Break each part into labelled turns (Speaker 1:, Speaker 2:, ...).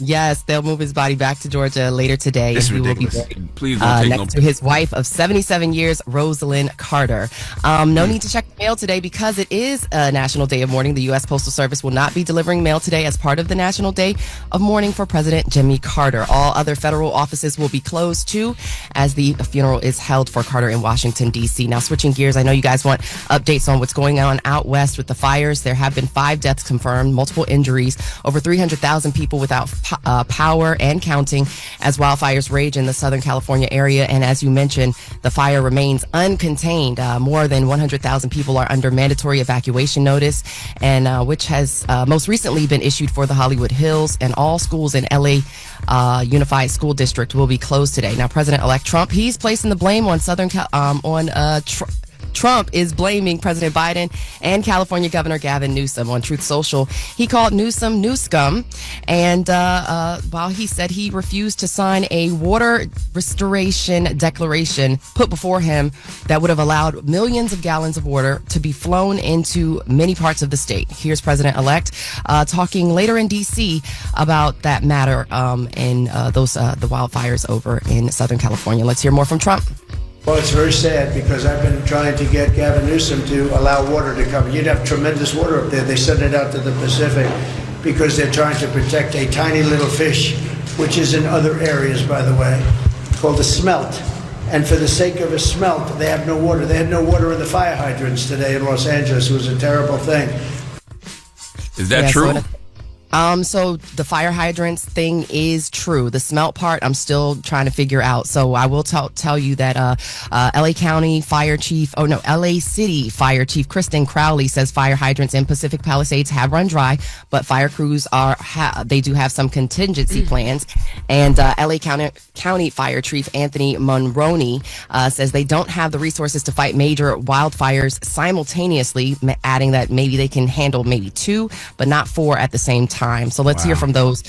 Speaker 1: Yes, they'll move his body back to Georgia later today.
Speaker 2: It's
Speaker 1: and
Speaker 2: ridiculous.
Speaker 1: He will be buried,
Speaker 3: Please don't take
Speaker 1: next to his wife of 77 years, Rosalind Carter. No need to check the mail today because it is a National Day of Mourning. The U.S. Postal Service will not be delivering mail today as part of the National Day of Mourning for President Jimmy Carter. All other federal offices will be closed too, as the funeral is held for Carter in Washington, D.C. Now, switching gears, I know you guys want updates on what's going on out west with the fires. There have been 5 deaths confirmed, multiple injuries, over 300,000 people without power and counting as wildfires rage in the Southern California area. And as you mentioned, the fire remains uncontained. More than 100,000 people are under mandatory evacuation notice, and which has most recently been issued for the Hollywood Hills, and all schools in LA Unified School District will be closed today. Now, President-elect Trump, he's placing the blame on Trump is blaming President Biden and California Governor Gavin Newsom. On Truth Social, he called Newsom new scum, and while he said he refused to sign a water restoration declaration put before him that would have allowed millions of gallons of water to be flown into many parts of the state. Here's President-elect talking later in D.C. about that matter and the wildfires over in Southern California. Let's hear more from Trump.
Speaker 4: Well, it's very sad because I've been trying to get Gavin Newsom to allow water to come. You'd have tremendous water up there. They send it out to the Pacific because they're trying to protect a tiny little fish, which is in other areas, by the way, called a smelt. And for the sake of a smelt, they have no water. They had no water in the fire hydrants today in Los Angeles. It was a terrible thing.
Speaker 3: Is that true?
Speaker 1: So the fire hydrants thing is true. The smelt part, I'm still trying to figure out. So I will tell you that LA County Fire Chief, LA City Fire Chief Kristen Crowley says fire hydrants in Pacific Palisades have run dry, but fire crews they do have some contingency plans. And LA County Fire Chief Anthony Monroney says they don't have the resources to fight major wildfires simultaneously, adding that maybe they can handle maybe 2, but not 4 at the same time. So let's hear from those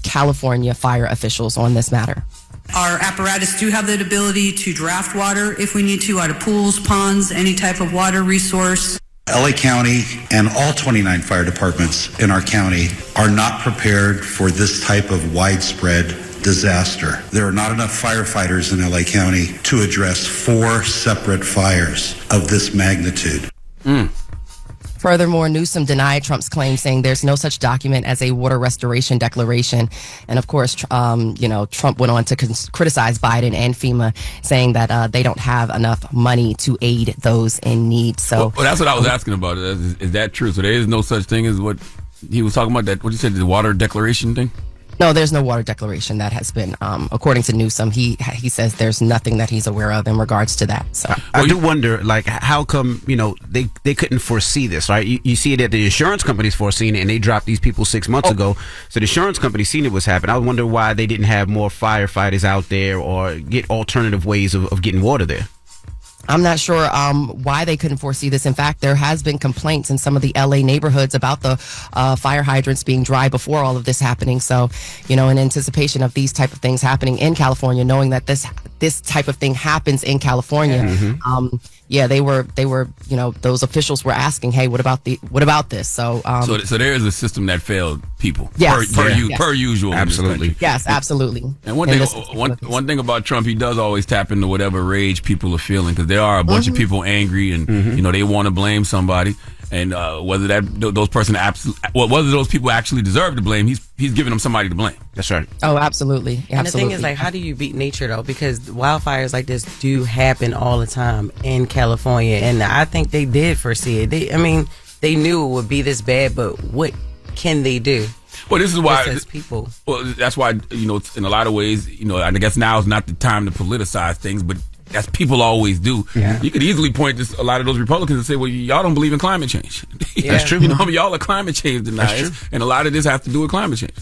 Speaker 1: California fire officials on this matter.
Speaker 5: Our apparatus do have the ability to draft water if we need to out of pools, ponds, any type of water resource.
Speaker 6: LA County and all 29 fire departments in our county are not prepared for this type of widespread disaster. There are not enough firefighters in LA County to address 4 separate fires of this magnitude.
Speaker 1: Furthermore, Newsom denied Trump's claim, saying there's no such document as a water restoration declaration. And of course, Trump went on to criticize Biden and FEMA, saying that they don't have enough money to aid those in need. So,
Speaker 3: well, that's what I was asking about. Is that true? So there is no such thing as what he was talking about? That what you said, the water declaration thing?
Speaker 1: No, there's no water declaration that has been, according to Newsom, he says there's nothing that he's aware of in regards to that. So
Speaker 2: I do wonder, how come, they couldn't foresee this, right? You see that the insurance companies foreseen it, and they dropped these people 6 months ago. So the insurance companies seen it was happening. I wonder why they didn't have more firefighters out there or get alternative ways of getting water there.
Speaker 1: I'm not sure why they couldn't foresee this. In fact, there has been complaints in some of the LA neighborhoods about the fire hydrants being dry before all of this happening. So, in anticipation of these type of things happening in California, knowing that this type of thing happens in California, they were, those officials were asking, hey, what about this? So
Speaker 3: there is a system that failed people.
Speaker 1: Yes.
Speaker 3: Per usual.
Speaker 2: Absolutely.
Speaker 1: Yes, absolutely.
Speaker 3: And one thing about Trump, he does always tap into whatever rage people are feeling, because there are a bunch of people angry and they want to blame somebody. And whether those people actually deserve to blame, he's giving them somebody to blame.
Speaker 2: That's right.
Speaker 1: Oh, absolutely.
Speaker 7: And the thing is, how do you beat nature though? Because wildfires like this do happen all the time in California, and I think they did foresee it. They knew it would be this bad, but what can they do?
Speaker 3: Well, this is why
Speaker 7: people.
Speaker 3: Well, that's why in a lot of ways, I guess now is not the time to politicize things, but that's people always do.
Speaker 7: Yeah.
Speaker 3: You could easily point to a lot of those Republicans and say, well, y'all don't believe in climate change.
Speaker 7: That's
Speaker 2: true.
Speaker 3: Y'all are climate change deniers, and a lot of this has to do with climate change.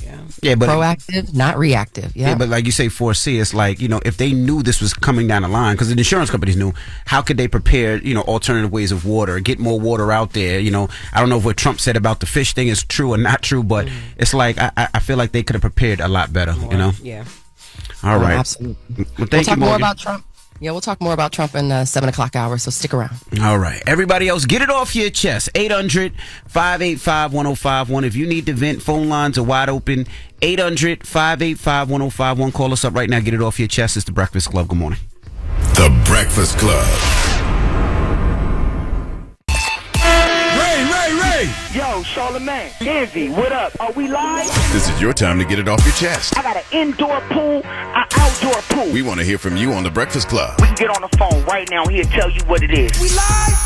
Speaker 2: Yeah, but
Speaker 1: proactive, not reactive. Yeah,
Speaker 2: but like you say, foresee. It's like, if they knew this was coming down the line, because the insurance companies knew, how could they prepare, alternative ways of water, get more water out there? I don't know if what Trump said about the fish thing is true or not true, but it's like I feel like they could have prepared a lot better.
Speaker 7: Yeah.
Speaker 2: All right.
Speaker 1: Absolutely.
Speaker 2: Well,
Speaker 1: we'll talk more about Trump. Yeah, we'll talk more about Trump in the 7 o'clock hour, so stick around.
Speaker 2: All right. Everybody else, get it off your chest. 800-585-1051. If you need to vent, phone lines are wide open. 800-585-1051. Call us up right now. Get it off your chest. It's The Breakfast Club. Good morning.
Speaker 8: The Breakfast Club.
Speaker 9: Ray! Yo, Charlamagne, Envy, what up? Are we live?
Speaker 8: This is your time to get it off your chest.
Speaker 9: I got an indoor pool, an outdoor pool.
Speaker 8: We want to hear from you on The Breakfast Club.
Speaker 9: We can get on the phone right now. He'll tell you what it is. We live?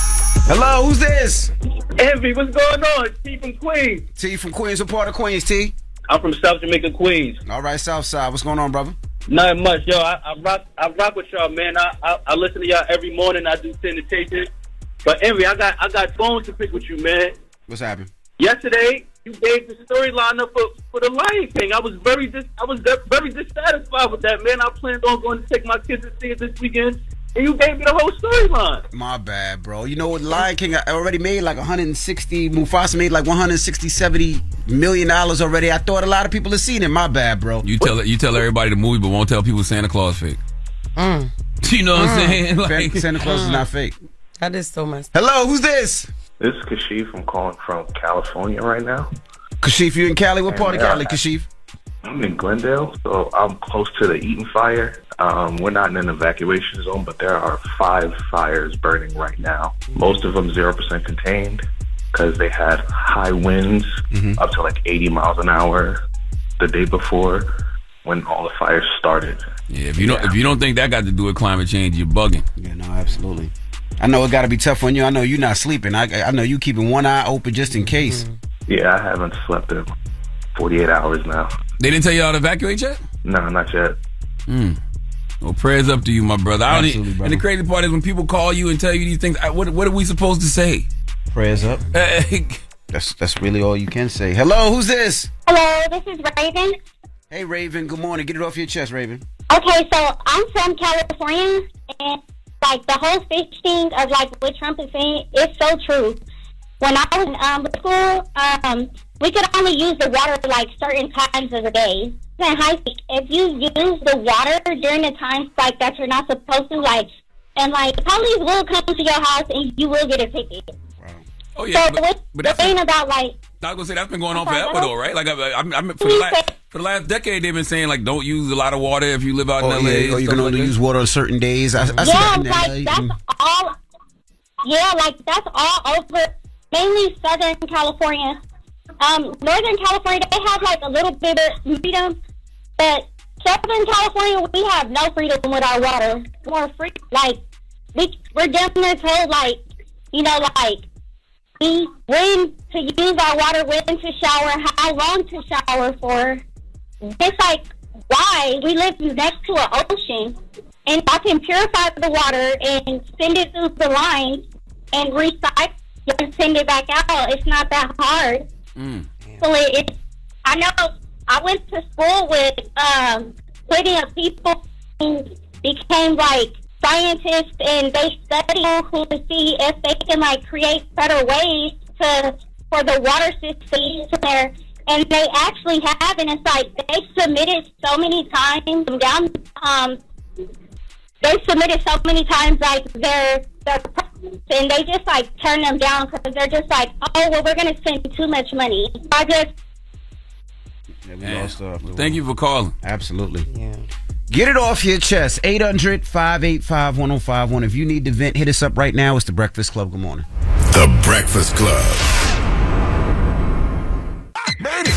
Speaker 2: Hello, who's this?
Speaker 10: Envy, what's going on? T from Queens.
Speaker 2: T from Queens. What part of Queens, T?
Speaker 10: I'm from South Jamaica, Queens.
Speaker 2: All right, South Side. What's going on, brother?
Speaker 10: Nothing much, yo. I rock with y'all, man. I listen to y'all every morning. I do sanitation. But Envy, I got phones to pick with you, man.
Speaker 2: What's happening?
Speaker 10: Yesterday, you gave the storyline up for the Lion King. I was very dissatisfied with that, man. I planned on going to take my kids to see it this weekend, and you gave me the whole storyline.
Speaker 2: My bad, bro. You know what? Lion King already made like 160. Mufasa made like 160-70 million dollars already. I thought a lot of people had seen it. My bad, bro.
Speaker 3: You tell everybody the movie, but won't tell people Santa Claus fake. You know what I'm saying? Like,
Speaker 2: Santa Claus is not fake.
Speaker 7: That is so much.
Speaker 2: Hello, who's this?
Speaker 11: This is Kashif. I'm calling from California right now.
Speaker 2: Kashif, you in Cali? What part of Cali, Kashif?
Speaker 11: I'm in Glendale, so I'm close to the Eaton fire. We're not in an evacuation zone, but there are 5 fires burning right now. Most of them 0% contained because they had high winds up to like 80 miles an hour the day before when all the fires started.
Speaker 3: Yeah, if you don't think that got to do with climate change, you're bugging.
Speaker 2: Yeah, no, absolutely. I know it got to be tough on you. I know you're not sleeping. I know you keeping one eye open just in case.
Speaker 11: Yeah, I haven't slept in 48 hours now.
Speaker 3: They didn't tell you how to evacuate yet?
Speaker 11: No, not yet.
Speaker 3: Well, prayers up to you, my brother.
Speaker 2: Absolutely, brother.
Speaker 3: And the crazy part is when people call you and tell you these things, what are we supposed to say?
Speaker 2: Prayers up. That's really all you can say. Hello, who's this?
Speaker 12: Hello, this is Raven.
Speaker 2: Hey, Raven. Good morning. Get it off your chest, Raven.
Speaker 12: Okay, so I'm from California, and like the whole fish thing of like what Trump is saying is so true. When I was in school, we could only use the water like certain times of the day. In high school, if you use the water during the times like that you're not supposed to, like, and like police will come to your house and you will get a ticket. Wow.
Speaker 3: Oh yeah,
Speaker 12: so but the thing about like,
Speaker 3: I was gonna say that's been going on forever though, right? Like I'm for the last decade they've been saying like don't use a lot of water if you live out in LA.
Speaker 2: Yeah, or you can only use water on certain days. I
Speaker 12: like that's all. Yeah, like that's all over. Mainly Southern California. Northern California, they have like a little bit of freedom, but Southern California, we have no freedom with our water. More free, like we're definitely told, like, you know, like when to use our water, when to shower, how long to shower for. It's like why we live next to an ocean, and I can purify the water and send it through the line and recycle. And send it back out. It's not that hard. So I know I went to school with plenty of people who became like scientists, and they study who to see if they can like create better ways for the water system there. And they actually have, and it's like they submitted so many times down. They submitted so many times like their and they just like turn them down because they're just like, oh well, we're gonna spend too much money. I just
Speaker 3: thank you for calling.
Speaker 2: Absolutely. Yeah. Get it off your chest. 800-585-1051. If you need to vent, hit us up right now. It's The Breakfast Club. Good morning.
Speaker 8: The Breakfast Club.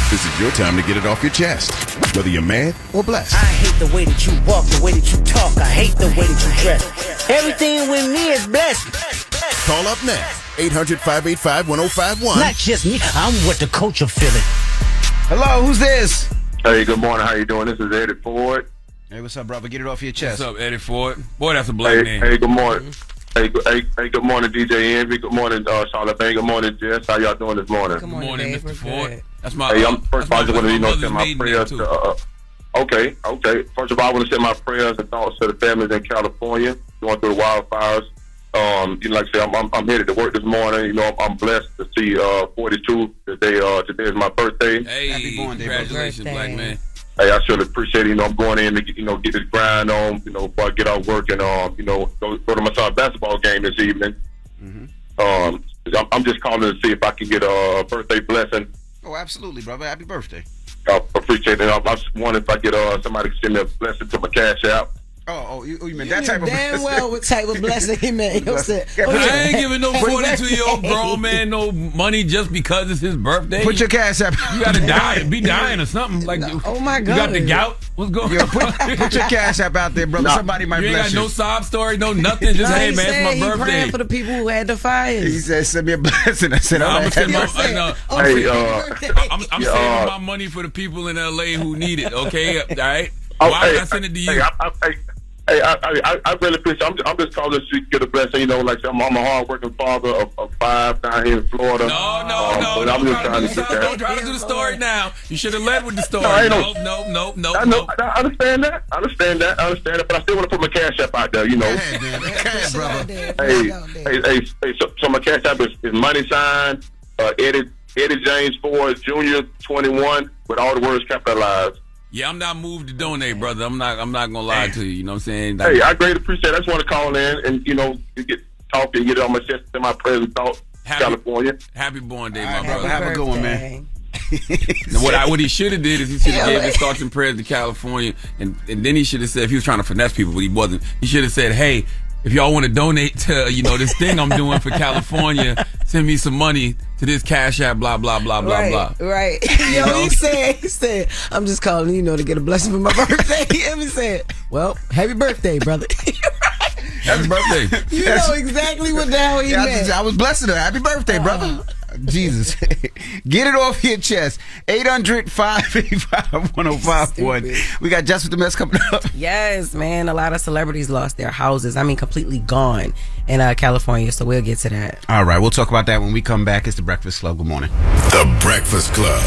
Speaker 8: This is your time to get it off your chest, whether you're mad or blessed.
Speaker 13: I hate the way that you walk, the way that you talk. I hate the way that you dress. Everything with me is blessed.
Speaker 8: Call up now. 800-585-1051.
Speaker 13: Not just me. I'm what the culture feeling.
Speaker 2: Hello, who's this?
Speaker 14: Hey, good morning. How you doing? This is Eddie Ford.
Speaker 2: Hey, what's up, brother? Get it off your chest.
Speaker 3: What's up, Eddie Ford? Boy, that's a black name.
Speaker 14: Hey, good morning. Hey, good morning, DJ Envy. Good morning, Charlamagne. Good morning, Jess. How y'all doing this morning?
Speaker 7: Good morning,
Speaker 3: Mr. Ford. That's my.
Speaker 14: Hey, first of all, I just want to send my prayers to. Okay. First of all, I want to send my prayers and thoughts to the families in California going through the wildfires. Like I said, I'm headed to work this morning. You know, I'm blessed to see 42 today. Today is my birthday.
Speaker 3: Hey, congratulations, black man.
Speaker 14: hey, I surely appreciate it. You know, I'm going in to get this grind on. You know, before I get off work and go to my son's basketball game this evening. I'm just calling to see if I can get a birthday blessing.
Speaker 2: Oh, absolutely, brother. Happy birthday.
Speaker 14: I appreciate it. I just wondering if I get somebody to send me a blessing to my Cash App.
Speaker 2: Oh, you meant that type of blessing?
Speaker 7: Damn well what type of blessing he meant.
Speaker 3: I ain't giving no 42-year-old grown man no money just because it's his birthday.
Speaker 2: Put your Cash App.
Speaker 3: You gotta be dying or something. Like,
Speaker 7: oh my God,
Speaker 3: you got the gout. What's going on?
Speaker 2: Put your Cash App out there, brother. Somebody might bless you.
Speaker 3: You ain't got no sob story, no nothing. Just hey man, it's my birthday.
Speaker 7: Praying for the people who had the fires.
Speaker 2: He said, "Send me a blessing." I said,
Speaker 3: I'm sending
Speaker 2: I'm
Speaker 3: saving my money for the people in LA who need it. Okay, all right. Why would I send it to you?
Speaker 14: Hey, I really appreciate it. I'm just calling to get a blessing. You know, like I'm a hard-working father of 5 down here in Florida.
Speaker 3: No.
Speaker 14: I'm just trying to get that.
Speaker 3: Don't try to do the story now. You should have led with the story. No.
Speaker 14: I understand that. But I still want to put my Cash App out there, you know.
Speaker 2: brother.
Speaker 14: Hey, so my Cash App is money sign, Eddie James Ford Jr. 21 with all the words capitalized.
Speaker 3: Yeah, I'm not moved to donate, brother. I'm not gonna lie to you. You know what I'm saying?
Speaker 14: Hey, I greatly appreciate it. I just want to call in and get talking, get it on my chest, in my present thoughts. California.
Speaker 3: Happy born day, my brother.
Speaker 2: Have a good one, man.
Speaker 3: What he should have did is he should have gave his thoughts and prayers to California, and then he should have said, if he was trying to finesse people, but he wasn't. He should have said, hey, if y'all want to donate to this thing I'm doing for California, send me some money to this Cash App, blah blah blah blah blah.
Speaker 7: Right. He said, I'm just calling to get a blessing for my birthday. He said, well, happy birthday, brother.
Speaker 3: Happy birthday.
Speaker 7: You know exactly what the hell he meant.
Speaker 2: I was blessing her. Happy birthday, brother. Jesus. Get it off your chest. 800-585-1051. We got Jess With The Mess coming up.
Speaker 7: Yes, man. A lot of celebrities lost their houses. I mean, completely gone in California. So we'll get to that.
Speaker 2: All right. We'll talk about that when we come back. It's The Breakfast Club. Good morning.
Speaker 8: The Breakfast Club.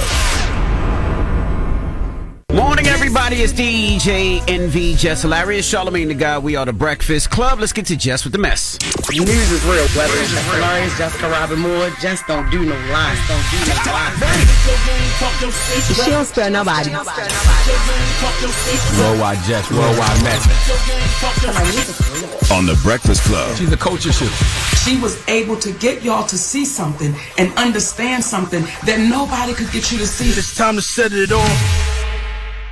Speaker 2: Morning, everybody. It's DJ NV, Jess Hilarious, Charlamagne the Guy. We are The Breakfast Club. Let's get to Jess With The Mess.
Speaker 7: News is real. Whether it's Jess Hilarious, Jessica Robin Moore, just don't do no lies.
Speaker 1: She don't spare nobody.
Speaker 3: Worldwide Jess, worldwide Mack.
Speaker 8: On The Breakfast Club.
Speaker 3: She's a culture shifter.
Speaker 15: She was able to get y'all to see something and understand something that nobody could get you to see.
Speaker 13: It's time to set it off.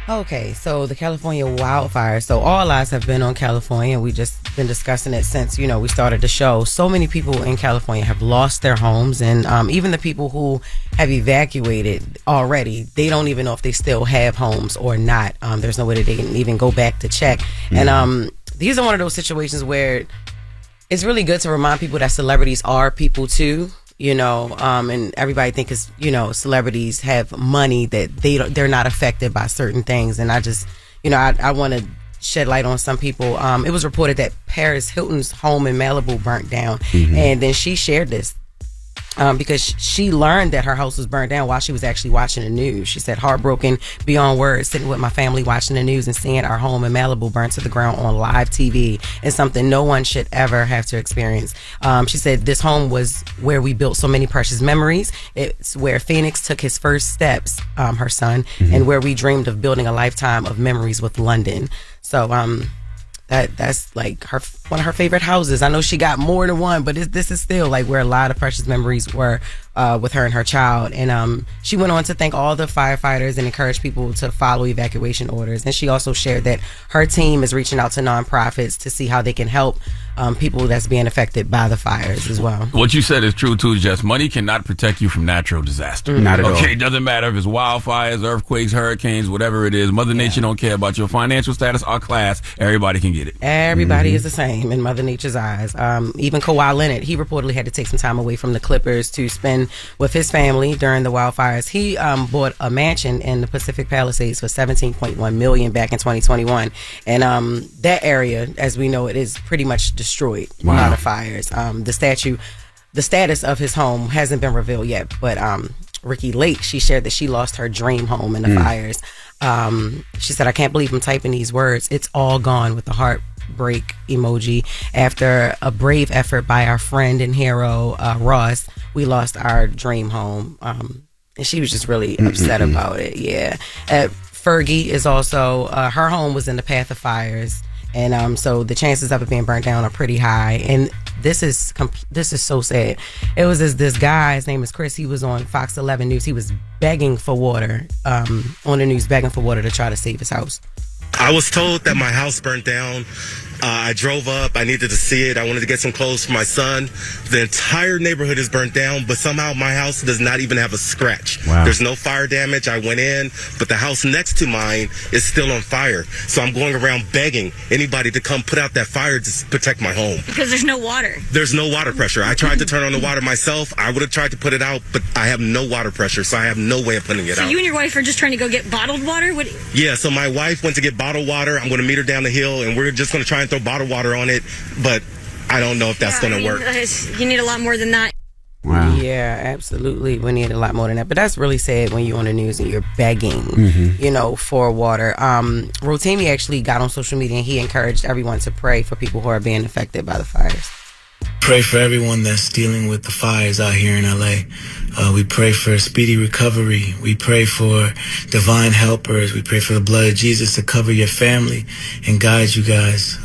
Speaker 7: Okay, so the California wildfires. So all eyes have been on California. We just been discussing it since, we started the show. So many people in California have lost their homes, and even the people who have evacuated already, they don't even know if they still have homes or not. There's no way that they can even go back to check. Mm-hmm. And these are one of those situations where it's really good to remind people that celebrities are people too. And everybody thinks, celebrities have money that they're not affected by certain things. And I just, I want to shed light on some people. It was reported that Paris Hilton's home in Malibu burnt down. Mm-hmm. And then she shared this because she learned that her house was burned down while she was actually watching the news. She said, heartbroken beyond words, sitting with my family watching the news and seeing our home in Malibu burnt to the ground on live TV is something no one should ever have to experience. She said, this home was where we built so many precious memories. It's where Phoenix took his first steps, her son, mm-hmm. and where we dreamed of building a lifetime of memories with London. So, that's like one of her favorite houses. I know she got more than one, but this is still like where a lot of precious memories were with her and her child. And she went on to thank all the firefighters and encourage people to follow evacuation orders. And she also shared that her team is reaching out to nonprofits to see how they can help people that's being affected by the fires as well.
Speaker 3: What you said is true too, Jess. Money cannot protect you from natural disaster.
Speaker 2: Not at all.
Speaker 3: Okay, it doesn't matter if it's wildfires, earthquakes, hurricanes, whatever it is. Mother Nature don't care about your financial status or class. Everybody can get it.
Speaker 7: Everybody mm-hmm. is the same in Mother Nature's eyes. Even Kawhi Leonard, he reportedly had to take some time away from the Clippers to spend with his family during the wildfires. He bought a mansion in the Pacific Palisades for $17.1 million back in 2021. And that area, as we know, it is pretty much destroyed by the fires. The status of his home hasn't been revealed yet, but Ricky Lake, she shared that she lost her dream home in the fires. She said, I can't believe I'm typing these words. It's all gone, with the heartbreak emoji. After a brave effort by our friend and hero, Ross, we lost our dream home. And she was just really upset about it. Yeah. Fergie is also, her home was in the path of fires. And so the chances of it being burnt down are pretty high. And this is so sad. It was this guy, his name is Chris. He was on Fox 11 News. He was begging for water, on the news, begging for water to try to save his house.
Speaker 16: I was told that my house burnt down. I drove up. I needed to see it. I wanted to get some clothes for my son. The entire neighborhood is burnt down, but somehow my house does not even have a scratch.
Speaker 2: Wow.
Speaker 16: There's no fire damage. I went in, but the house next to mine is still on fire. So I'm going around begging anybody to come put out that fire to protect my home.
Speaker 17: Because there's no water.
Speaker 16: There's no water pressure. I tried to turn on the water myself. I would have tried to put it out, but I have no water pressure, so I have no way of putting it out.
Speaker 17: So you and your wife are just trying to go get bottled water?
Speaker 16: Yeah, so my wife went to get bottled water. I'm going to meet her down the hill, and we're just going to try and throw bottled water on it, but I don't know if that's going to work.
Speaker 17: You need a lot more than that.
Speaker 2: Wow.
Speaker 7: Yeah, absolutely. We need a lot more than that. But that's really sad when you're on the news and you're begging, for water. Rotimi actually got on social media and he encouraged everyone to pray for people who are being affected by the fires.
Speaker 18: Pray for everyone that's dealing with the fires out here in LA. We pray for speedy recovery. We pray for divine helpers. We pray for the blood of Jesus to cover your family and guide you guys.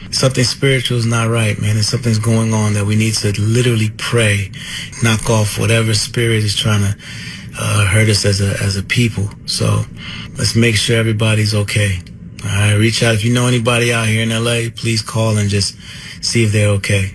Speaker 18: Something spiritual is not right, man. And something's going on that we need to literally pray, knock off whatever spirit is trying to hurt us as a people. So let's make sure everybody's okay. All right, reach out. If you know anybody out here in LA, please call and just see if they're okay.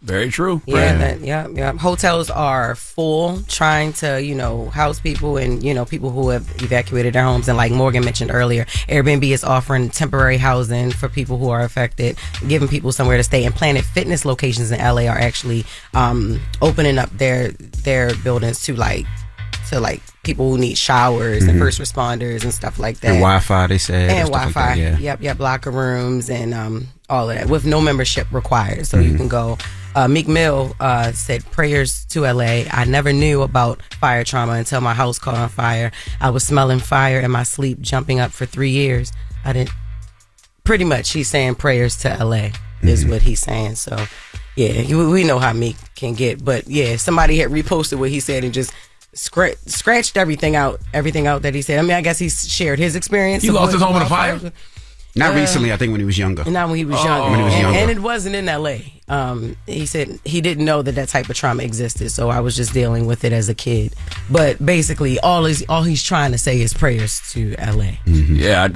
Speaker 3: Very true.
Speaker 7: Yeah. Hotels are full, trying to, house people and, people who have evacuated their homes. And like Morgan mentioned earlier, Airbnb is offering temporary housing for people who are affected, giving people somewhere to stay. And Planet Fitness locations in LA are actually opening up their buildings to people who need showers and first responders and stuff like that.
Speaker 2: And Wi-Fi, they said.
Speaker 7: And Wi-Fi.
Speaker 2: Like that,
Speaker 7: Yep. Locker rooms and all of that with no membership required. So you can go. Meek Mill said, prayers to LA. I never knew about fire trauma until my house caught on fire. I was smelling fire in my sleep, jumping up for 3 years. I didn't. Pretty much, he's saying prayers to LA is what he's saying. So, yeah, we know how Meek can get. But, yeah, somebody had reposted what he said and just scratched everything out that he said. I mean, I guess he shared his experience.
Speaker 3: He lost his home in a fire?
Speaker 2: Not recently, I think when he was younger.
Speaker 7: Not when he was younger. And it wasn't in LA. He said he didn't know that type of trauma existed, so I was just dealing with it as a kid. But basically, all he's trying to say is prayers to LA.
Speaker 3: Mm-hmm. Yeah,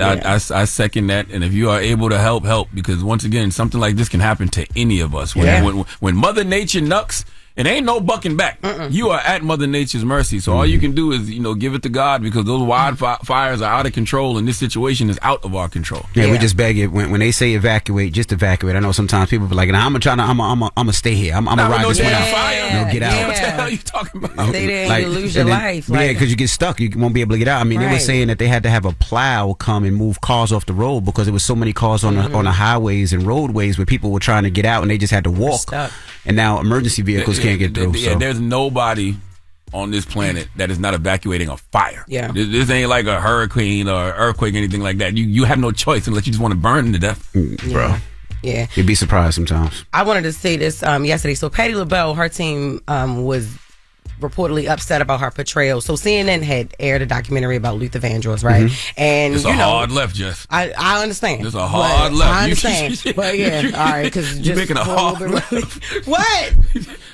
Speaker 3: I second that. And if you are able to help, because once again, something like this can happen to any of us. When Mother Nature knucks, it ain't no bucking back. You are at Mother Nature's mercy. So all you can do is, give it to God, because those wildfires are out of control and this situation is out of our control.
Speaker 2: Yeah, we just beg it. When they say evacuate, just evacuate. I know sometimes people be like, I'm gonna stay here. I'm gonna ride this one out. Get out.
Speaker 3: What the hell are you talking about?
Speaker 7: Stay there and you lose your life.
Speaker 2: Yeah, because you get stuck. You won't be able to get out. I mean, they were saying that they had to have a plow come and move cars off the road because there was so many cars on the highways and roadways where people were trying to get out and they just had to walk. And now emergency vehicles can't get through.
Speaker 3: Yeah, there's nobody on this planet that is not evacuating a fire.
Speaker 7: Yeah,
Speaker 3: this ain't like a hurricane or earthquake or anything like that. You have no choice unless you just want to burn to death,
Speaker 2: bro.
Speaker 7: Yeah,
Speaker 2: you'd be surprised sometimes.
Speaker 7: I wanted to say this yesterday. So Patti LaBelle, her team was reportedly upset about her portrayal. So CNN had aired a documentary about Luther Vandross, right? And
Speaker 3: it's a hard left, Jess.
Speaker 7: I understand.
Speaker 3: It's a hard left.
Speaker 7: I understand. But yeah, all right, because
Speaker 3: you're making a hard left.
Speaker 7: What?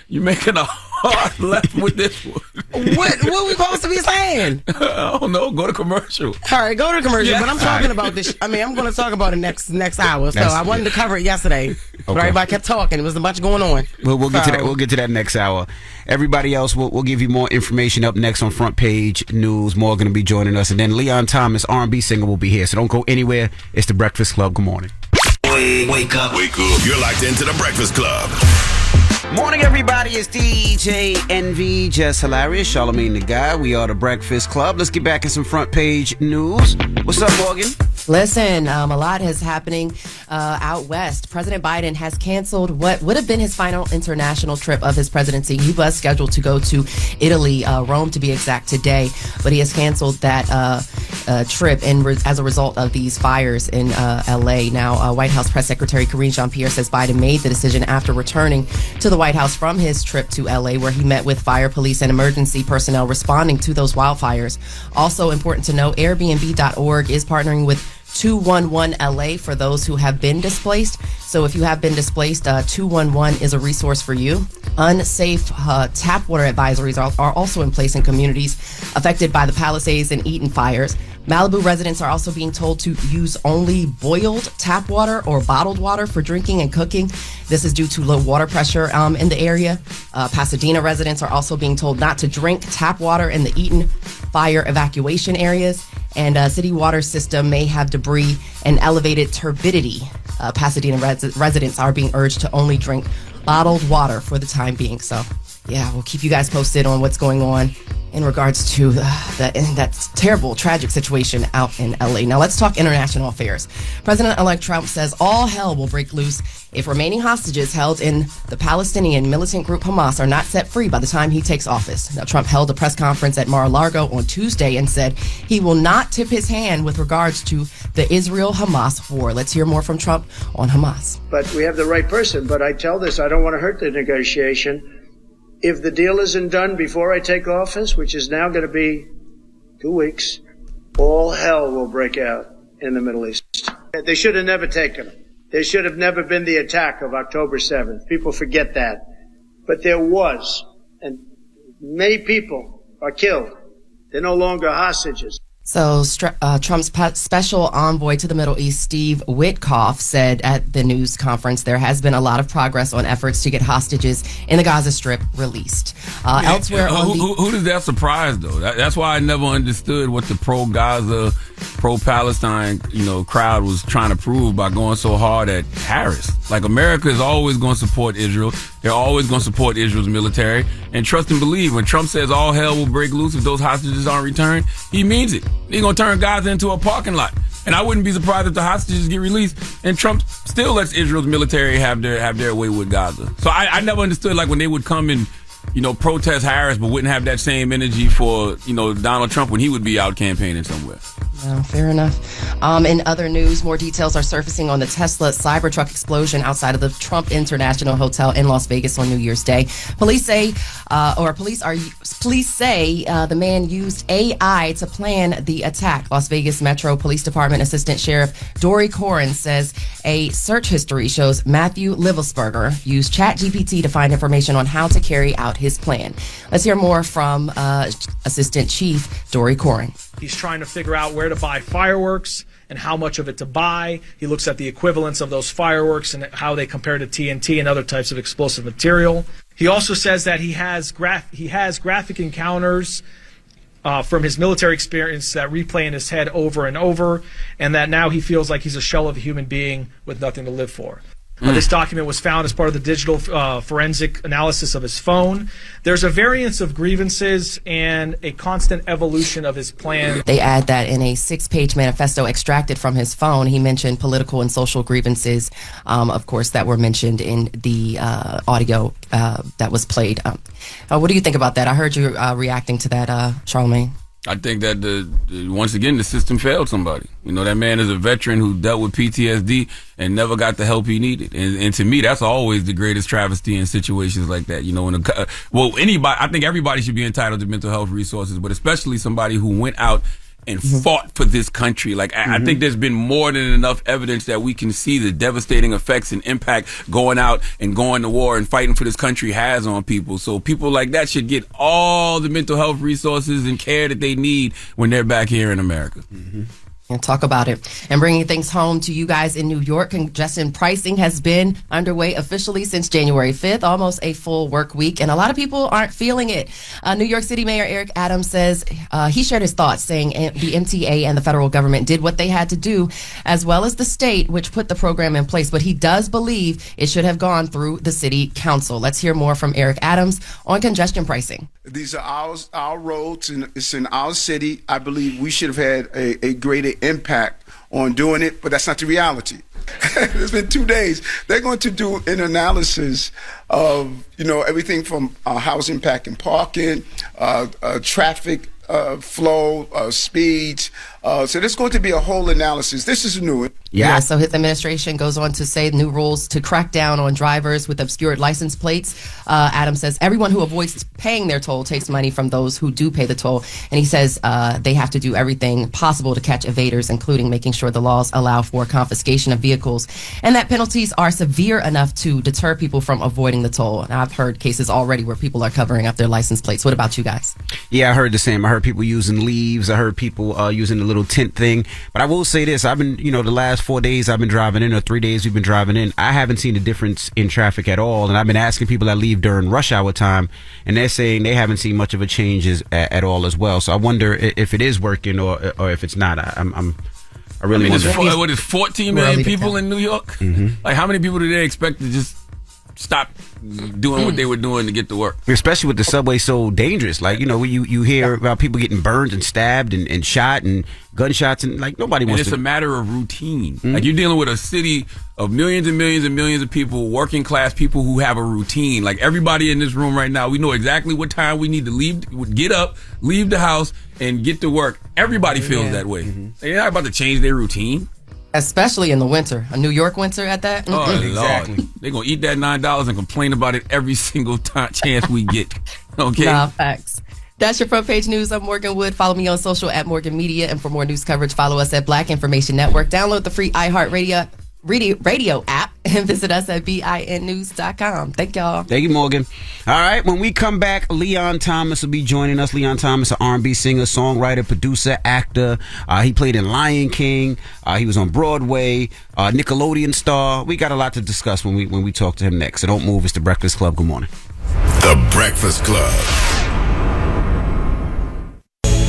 Speaker 3: You're making a hard left with this one.
Speaker 7: What we supposed to be saying?
Speaker 3: I don't know. Go to commercial.
Speaker 7: All right, go to commercial. Yeah. But I'm talking about this. I mean, I'm going to talk about it next hour. So I wanted to cover it yesterday. But everybody kept talking. There was a bunch going on.
Speaker 2: We'll get to that. We'll get to that next hour. Everybody else, we'll give you more information up next on Front Page News. More going to be joining us, and then Leon Thomas, R&B singer, will be here. So don't go anywhere. It's the Breakfast Club. Good morning.
Speaker 8: Wake up. You're locked into the Breakfast Club.
Speaker 2: Morning, everybody. It's DJ Envy, Jess Hilarious, Charlamagne the Guy. We are the Breakfast Club. Let's get back in some Front Page News. What's up, Morgan?
Speaker 1: Listen, a lot is happening out west. President Biden has canceled what would have been his final international trip of his presidency. He was scheduled to go to Italy, Rome to be exact, today, but he has canceled that trip as a result of these fires in LA. Now, White House Press Secretary Karine Jean-Pierre says Biden made the decision after returning to the White House from his trip to LA, where he met with fire, police, and emergency personnel responding to those wildfires. Also important to know, Airbnb.org is partnering with 211 LA for those who have been displaced. So if you have been displaced, 211 is a resource for you. Unsafe tap water advisories are also in place in communities affected by the Palisades and Eaton fires. Malibu residents are also being told to use only boiled tap water or bottled water for drinking and cooking. This is due to low water pressure in the area. Pasadena residents are also being told not to drink tap water in the Eaton fire evacuation areas. And city water system may have debris and elevated turbidity. Pasadena residents are being urged to only drink bottled water for the time being. So, yeah, we'll keep you guys posted on what's going on in regards to that terrible, tragic situation out in LA. Now, let's talk international affairs. President-elect Trump says all hell will break loose if remaining hostages held in the Palestinian militant group Hamas are not set free by the time he takes office. Now, Trump held a press conference at Mar-a-Lago on Tuesday and said he will not tip his hand with regards to the Israel-Hamas war. Let's hear more from Trump on Hamas.
Speaker 4: But we have the right person. But I tell this, I don't want to hurt the negotiation. If the deal isn't done before I take office, which is now going to be 2 weeks, all hell will break out in the Middle East. They should have never taken them. There should have never been the attack of October 7th. People forget that. But there was, and many people are killed. They're no longer hostages.
Speaker 1: So Trump's special envoy to the Middle East, Steve Witkoff, said at the news conference there has been a lot of progress on efforts to get hostages in the Gaza Strip released. Elsewhere,
Speaker 3: who does that surprise though? That's why I never understood what the pro-Gaza, pro-Palestine, crowd was trying to prove by going so hard at Harris. Like, America is always going to support Israel. They're always going to support Israel's military. And trust and believe, when Trump says all hell will break loose if those hostages aren't returned, he means it. He's going to turn Gaza into a parking lot. And I wouldn't be surprised if the hostages get released and Trump still lets Israel's military have their way with Gaza. So I never understood, like, when they would come and, protest Harris but wouldn't have that same energy for, Donald Trump when he would be out campaigning somewhere.
Speaker 1: Well, fair enough. In other news, more details are surfacing on the Tesla Cybertruck explosion outside of the Trump International Hotel in Las Vegas on New Year's Day. Police say the man used AI to plan the attack. Las Vegas Metro Police Department Assistant Sheriff Dory Corrin says a search history shows Matthew Livelsberger used ChatGPT to find information on how to carry out his plan. Let's hear more from Assistant Chief Dory Corrin.
Speaker 19: He's trying to figure out where to buy fireworks and how much of it to buy. He looks at the equivalence of those fireworks and how they compare to TNT and other types of explosive material. He also says that he has graphic encounters from his military experience that replay in his head over and over, and that now he feels like he's a shell of a human being with nothing to live for. This document was found as part of the digital forensic analysis of his phone. There's a variance of grievances and a constant evolution of his plan.
Speaker 1: They add that in a 6-page manifesto extracted from his phone, he mentioned political and social grievances, of course, that were mentioned in the audio that was played. What do you think about that? I heard you reacting to that, Charlamagne.
Speaker 3: I think that once again the system failed somebody. That man is a veteran who dealt with PTSD and never got the help he needed. And to me, that's always the greatest travesty in situations like that. Anybody, I think everybody should be entitled to mental health resources, but especially somebody who went out and fought for this country. I think there's been more than enough evidence that we can see the devastating effects and impact going out and going to war and fighting for this country has on people. So people like that should get all the mental health resources and care that they need when they're back here in America.
Speaker 1: And talk about it. And bringing things home to you guys in New York, congestion pricing has been underway officially since January 5th, almost a full work week. And a lot of people aren't feeling it. New York City Mayor Eric Adams says he shared his thoughts, saying the MTA and the federal government did what they had to do, as well as the state, which put the program in place. But he does believe it should have gone through the city council. Let's hear more from Eric Adams on congestion pricing.
Speaker 20: These are our roads, and it's in our city. I believe we should have had a greater impact on doing it, but that's not the reality. It's been 2 days. They're going to do an analysis of, everything from house impact and parking, traffic flow, speeds, So there's going to be a whole analysis. This is new.
Speaker 1: Yeah, so his administration goes on to say new rules to crack down on drivers with obscured license plates. Adam says everyone who avoids paying their toll takes money from those who do pay the toll. And he says they have to do everything possible to catch evaders, including making sure the laws allow for confiscation of vehicles and that penalties are severe enough to deter people from avoiding the toll. And I've heard cases already where people are covering up their license plates. What about you guys?
Speaker 2: Yeah, I heard the same. I heard people using leaves. I heard people using the little tent thing. But I will say this. I've been, the last 4 days I've been driving in, or 3 days we've been driving in, I haven't seen a difference in traffic at all. And I've been asking people that leave during rush hour time, and they're saying they haven't seen much of a change at all as well. So I wonder if it is working or if it's not. I really wonder.
Speaker 3: What is 14 million people in New York?
Speaker 2: Mm-hmm.
Speaker 3: Like, how many people do they expect to just stop doing what they were doing to get to work?
Speaker 2: Especially with the subway so dangerous. Like, you hear about people getting burned and stabbed and shot and gunshots, and like nobody wants to.
Speaker 3: It's a matter of routine. Mm-hmm. Like, you're dealing with a city of millions and millions and millions of people, working class people who have a routine. Like, everybody in this room right now, we know exactly what time we need to leave, get up, leave the house, and get to work. Everybody feels that way. Mm-hmm. They're not about to change their routine.
Speaker 1: Especially in the winter, a New York winter at that.
Speaker 3: Oh, exactly. They're going to eat that $9 and complain about it every single chance we get. Okay?
Speaker 1: Nah, facts. That's your front page news. I'm Morgan Wood. Follow me on social at Morgan Media. And for more news coverage, follow us at Black Information Network. Download the free iHeartRadio radio app and visit us at BINnews.com. Thank y'all.
Speaker 2: Thank you, Morgan. All right, when we come back, Leon Thomas will be joining us. Leon Thomas, an R&B singer, songwriter, producer, actor. He played in Lion King. He was on Broadway, Nickelodeon star. We got a lot to discuss when we talk to him next. So don't move. It's The Breakfast Club. Good morning.
Speaker 8: The Breakfast Club.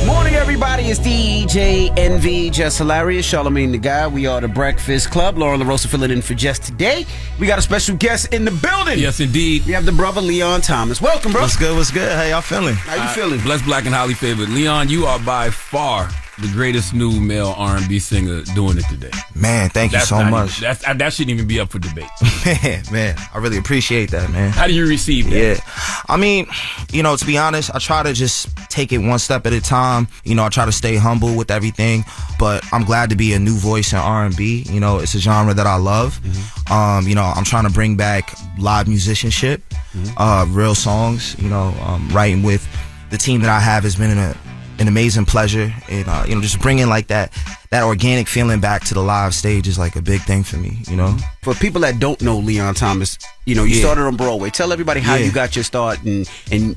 Speaker 2: Morning, everybody. It's DJ NV, Jess Hilarious, Charlamagne the Guy. We are The Breakfast Club. Lauren LaRosa filling in for Jess today. We got a special guest in the building.
Speaker 3: Yes, indeed.
Speaker 2: We have the brother Leon Thomas. Welcome, bro.
Speaker 21: What's good? What's good? How y'all feeling?
Speaker 2: How you feeling?
Speaker 3: Blessed, black, and highly favored. Leon, you are by far the greatest new male R&B singer doing it today.
Speaker 21: Man, thank you so much.
Speaker 3: That shouldn't even be up for debate.
Speaker 21: Man, I really appreciate that, man.
Speaker 3: How do you receive that?
Speaker 21: Yeah, I mean, to be honest, I try to just take it one step at a time. I try to stay humble with everything, but I'm glad to be a new voice in R&B. It's a genre that I love. Mm-hmm. I'm trying to bring back live musicianship, real songs. Writing with the team that I have has been an amazing pleasure, and just bringing like that organic feeling back to the live stage is like a big thing for me.
Speaker 2: For people that don't know Leon Thomas, you started on Broadway. Tell everybody how you got your start and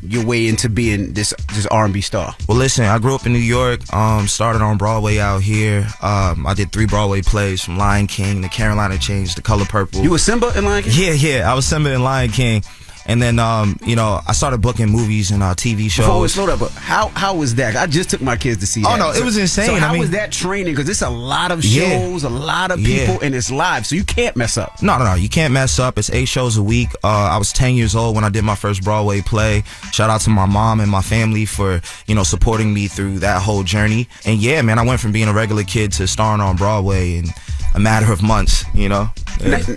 Speaker 2: your way into being this R&B star.
Speaker 21: Well, listen, I grew up in New York. Started on Broadway out here. I did 3 Broadway plays, from Lion King, The Carolina Change, The Color Purple.
Speaker 2: You were Simba in Lion King?
Speaker 21: Yeah, I was Simba in Lion King. And then, I started booking movies and TV shows.
Speaker 2: Before we slow down, but how was that? I just took my kids to see that.
Speaker 21: Oh, no, it was insane.
Speaker 2: So how was that training? Because it's a lot of shows, a lot of people, and it's live, so you can't mess up.
Speaker 21: No, you can't mess up. It's 8 shows a week. I was 10 years old when I did my first Broadway play. Shout out to my mom and my family for, supporting me through that whole journey. And yeah, man, I went from being a regular kid to starring on Broadway in a matter of months, Yeah.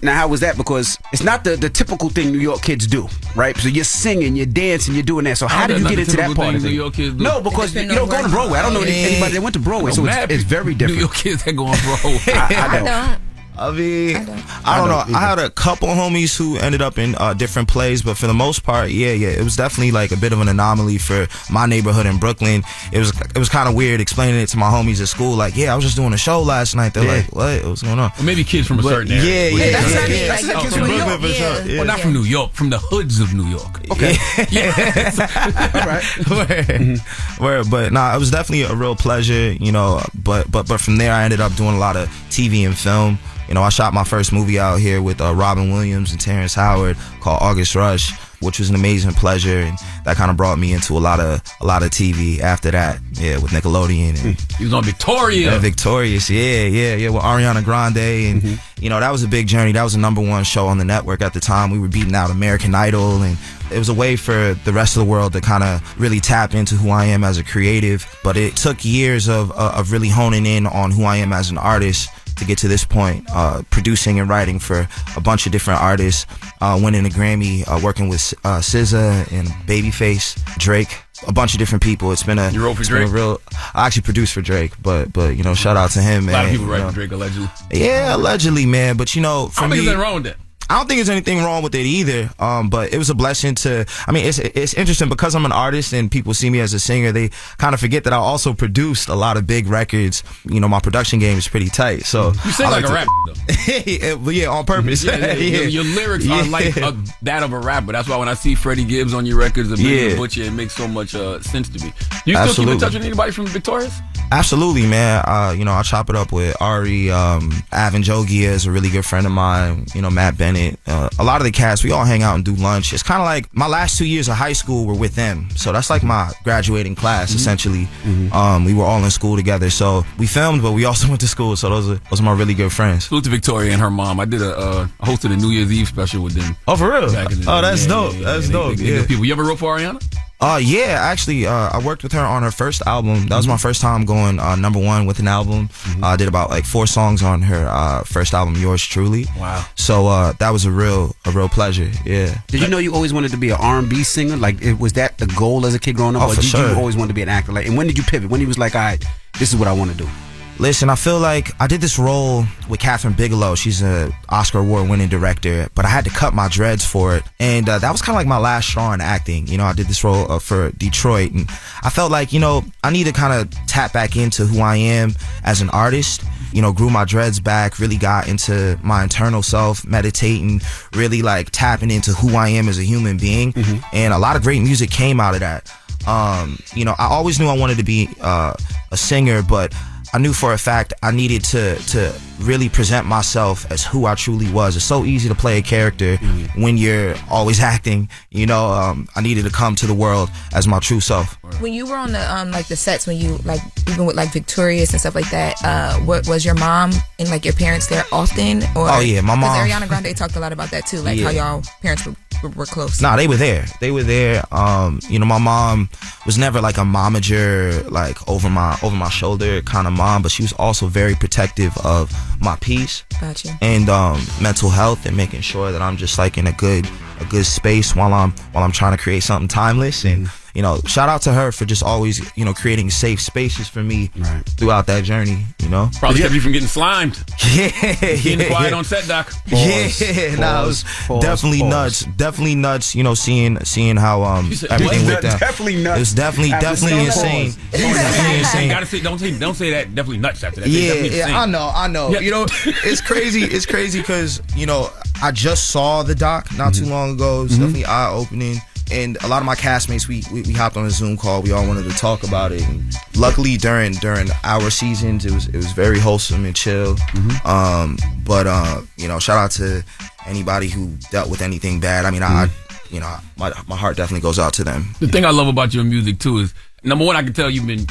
Speaker 2: Now, how was that? Because it's not the typical thing New York kids do, right? So you're singing, you're dancing, you're doing that. So how did you get into that part of it?
Speaker 3: New York kids do.
Speaker 2: No, because you don't go to Broadway. I don't know anybody that went to Broadway, so it's very different.
Speaker 3: New York kids that go on Broadway.
Speaker 2: I don't.
Speaker 21: I mean, I don't know. I had a couple homies who ended up in different plays, but for the most part, it was definitely like a bit of an anomaly for my neighborhood in Brooklyn. It was kind of weird explaining it to my homies at school. Like, I was just doing a show last night. They're like, what? What's going on?
Speaker 3: Or maybe kids from a certain area.
Speaker 21: That's
Speaker 3: what I mean. Like, kids from Brooklyn, for sure. Well, not from New York, from the hoods of New York.
Speaker 21: Okay. All right. But nah, it was definitely a real pleasure, But from there, I ended up doing a lot of TV and film. I shot my first movie out here with Robin Williams and Terrence Howard called August Rush, which was an amazing pleasure, and that kind of brought me into a lot of TV after that. Yeah, with Nickelodeon. And,
Speaker 3: he was on Victoria.
Speaker 21: Victorious. Yeah, with Ariana Grande, and that was a big journey. That was the #1 show on the network at the time. We were beating out American Idol, and it was a way for the rest of the world to kind of really tap into who I am as a creative. But it took years of really honing in on who I am as an artist to get to this point, producing and writing for a bunch of different artists, winning a Grammy, working with SZA and Babyface, Drake. a bunch of different people. It's been a
Speaker 3: you wrote for Drake?
Speaker 21: I actually produced for Drake, but shout out to him, man.
Speaker 3: A lot of people write for Drake allegedly.
Speaker 21: Yeah, allegedly, man. But for
Speaker 3: I don't think there's anything wrong with that.
Speaker 21: I don't think there's anything wrong with it either. But it was a blessing to. I mean, it's interesting because I'm an artist and people see me as a singer. They kind of forget that I also produced a lot of big records. My production game is pretty tight. So
Speaker 3: you sing like a rapper,
Speaker 21: though. Yeah, on purpose.
Speaker 3: Your lyrics are like that of a rapper. That's why when I see Freddie Gibbs on your records, The Butcher, it makes so much sense to me. Do you still keep in touch with anybody from Victorious?
Speaker 21: Absolutely, man. I chop it up with Ari. Avin Jogia is a really good friend of mine. Matt Bennett. A lot of the cats, we all hang out and do lunch. It's kind of like my last 2 years of high school were with them. So that's like my graduating class, essentially. We were all in school together. So we filmed, but we also went to school. So those are my really good friends.
Speaker 3: Salute to Victoria and her mom. I did I hosted a New Year's Eve special with them.
Speaker 21: Oh, for real? That's dope. That's dope.
Speaker 3: Good people. You ever wrote for Ariana?
Speaker 21: Yeah, actually, I worked with her on her first album. That was my first time going #1 with an album. I did about like 4 songs on her first album, Yours Truly.
Speaker 3: Wow.
Speaker 21: So that was a real pleasure. Yeah.
Speaker 2: Did you know you always wanted to be an R&B singer? Like, was that the goal as a kid growing up?
Speaker 21: Oh,
Speaker 2: or
Speaker 21: for
Speaker 2: did
Speaker 21: sure.
Speaker 2: you always want to be an actor? Like, and when did you pivot? When you was like, all right, this is what I want to do?
Speaker 21: Listen, I feel like I did this role with Catherine Bigelow. She's an Oscar award-winning director, but I had to cut my dreads for it. And that was kind of like my last straw in acting. I did this role for Detroit, and I felt like, I need to kind of tap back into who I am as an artist. Grew my dreads back, really got into my internal self, meditating, really like tapping into who I am as a human being. And a lot of great music came out of that. I always knew I wanted to be a singer, but I knew for a fact I needed to really present myself as who I truly was. It's so easy to play a character when you're always acting. I needed to come to the world as my true self.
Speaker 5: When you were on the the sets, when you even with Victorious and stuff like that, what was your mom and your parents there often? Or,
Speaker 21: oh yeah, my mom.
Speaker 5: Because Ariana Grande talked a lot about that too, how y'all parents were close.
Speaker 21: Nah, they were there. My mom was never like a momager, over my shoulder kind of mom, but she was also very protective of my peace.
Speaker 5: Gotcha.
Speaker 21: And mental health, and making sure that I'm just in a good space while I'm trying to create something timeless. And shout out to her for just always creating safe spaces for me throughout that journey.
Speaker 3: Probably kept you from getting slimed.
Speaker 21: Yeah,
Speaker 3: being quiet on set, Doc.
Speaker 21: It was definitely nuts. Definitely nuts. Seeing how everything went down.
Speaker 2: Definitely nuts.
Speaker 21: It was definitely insane. Definitely insane.
Speaker 3: You gotta say, don't say that. Definitely nuts after that.
Speaker 21: Yeah, I know.
Speaker 3: Yeah.
Speaker 21: It's crazy. It's crazy because I just saw the doc not too long ago. It was definitely eye opening. And a lot of my castmates, we hopped on a Zoom call. We all wanted to talk about it. And luckily, during our seasons, it was very wholesome and chill. But shout out to anybody who dealt with anything bad. I mean, my heart definitely goes out to them.
Speaker 3: The thing I love about your music too is, number one, I can tell you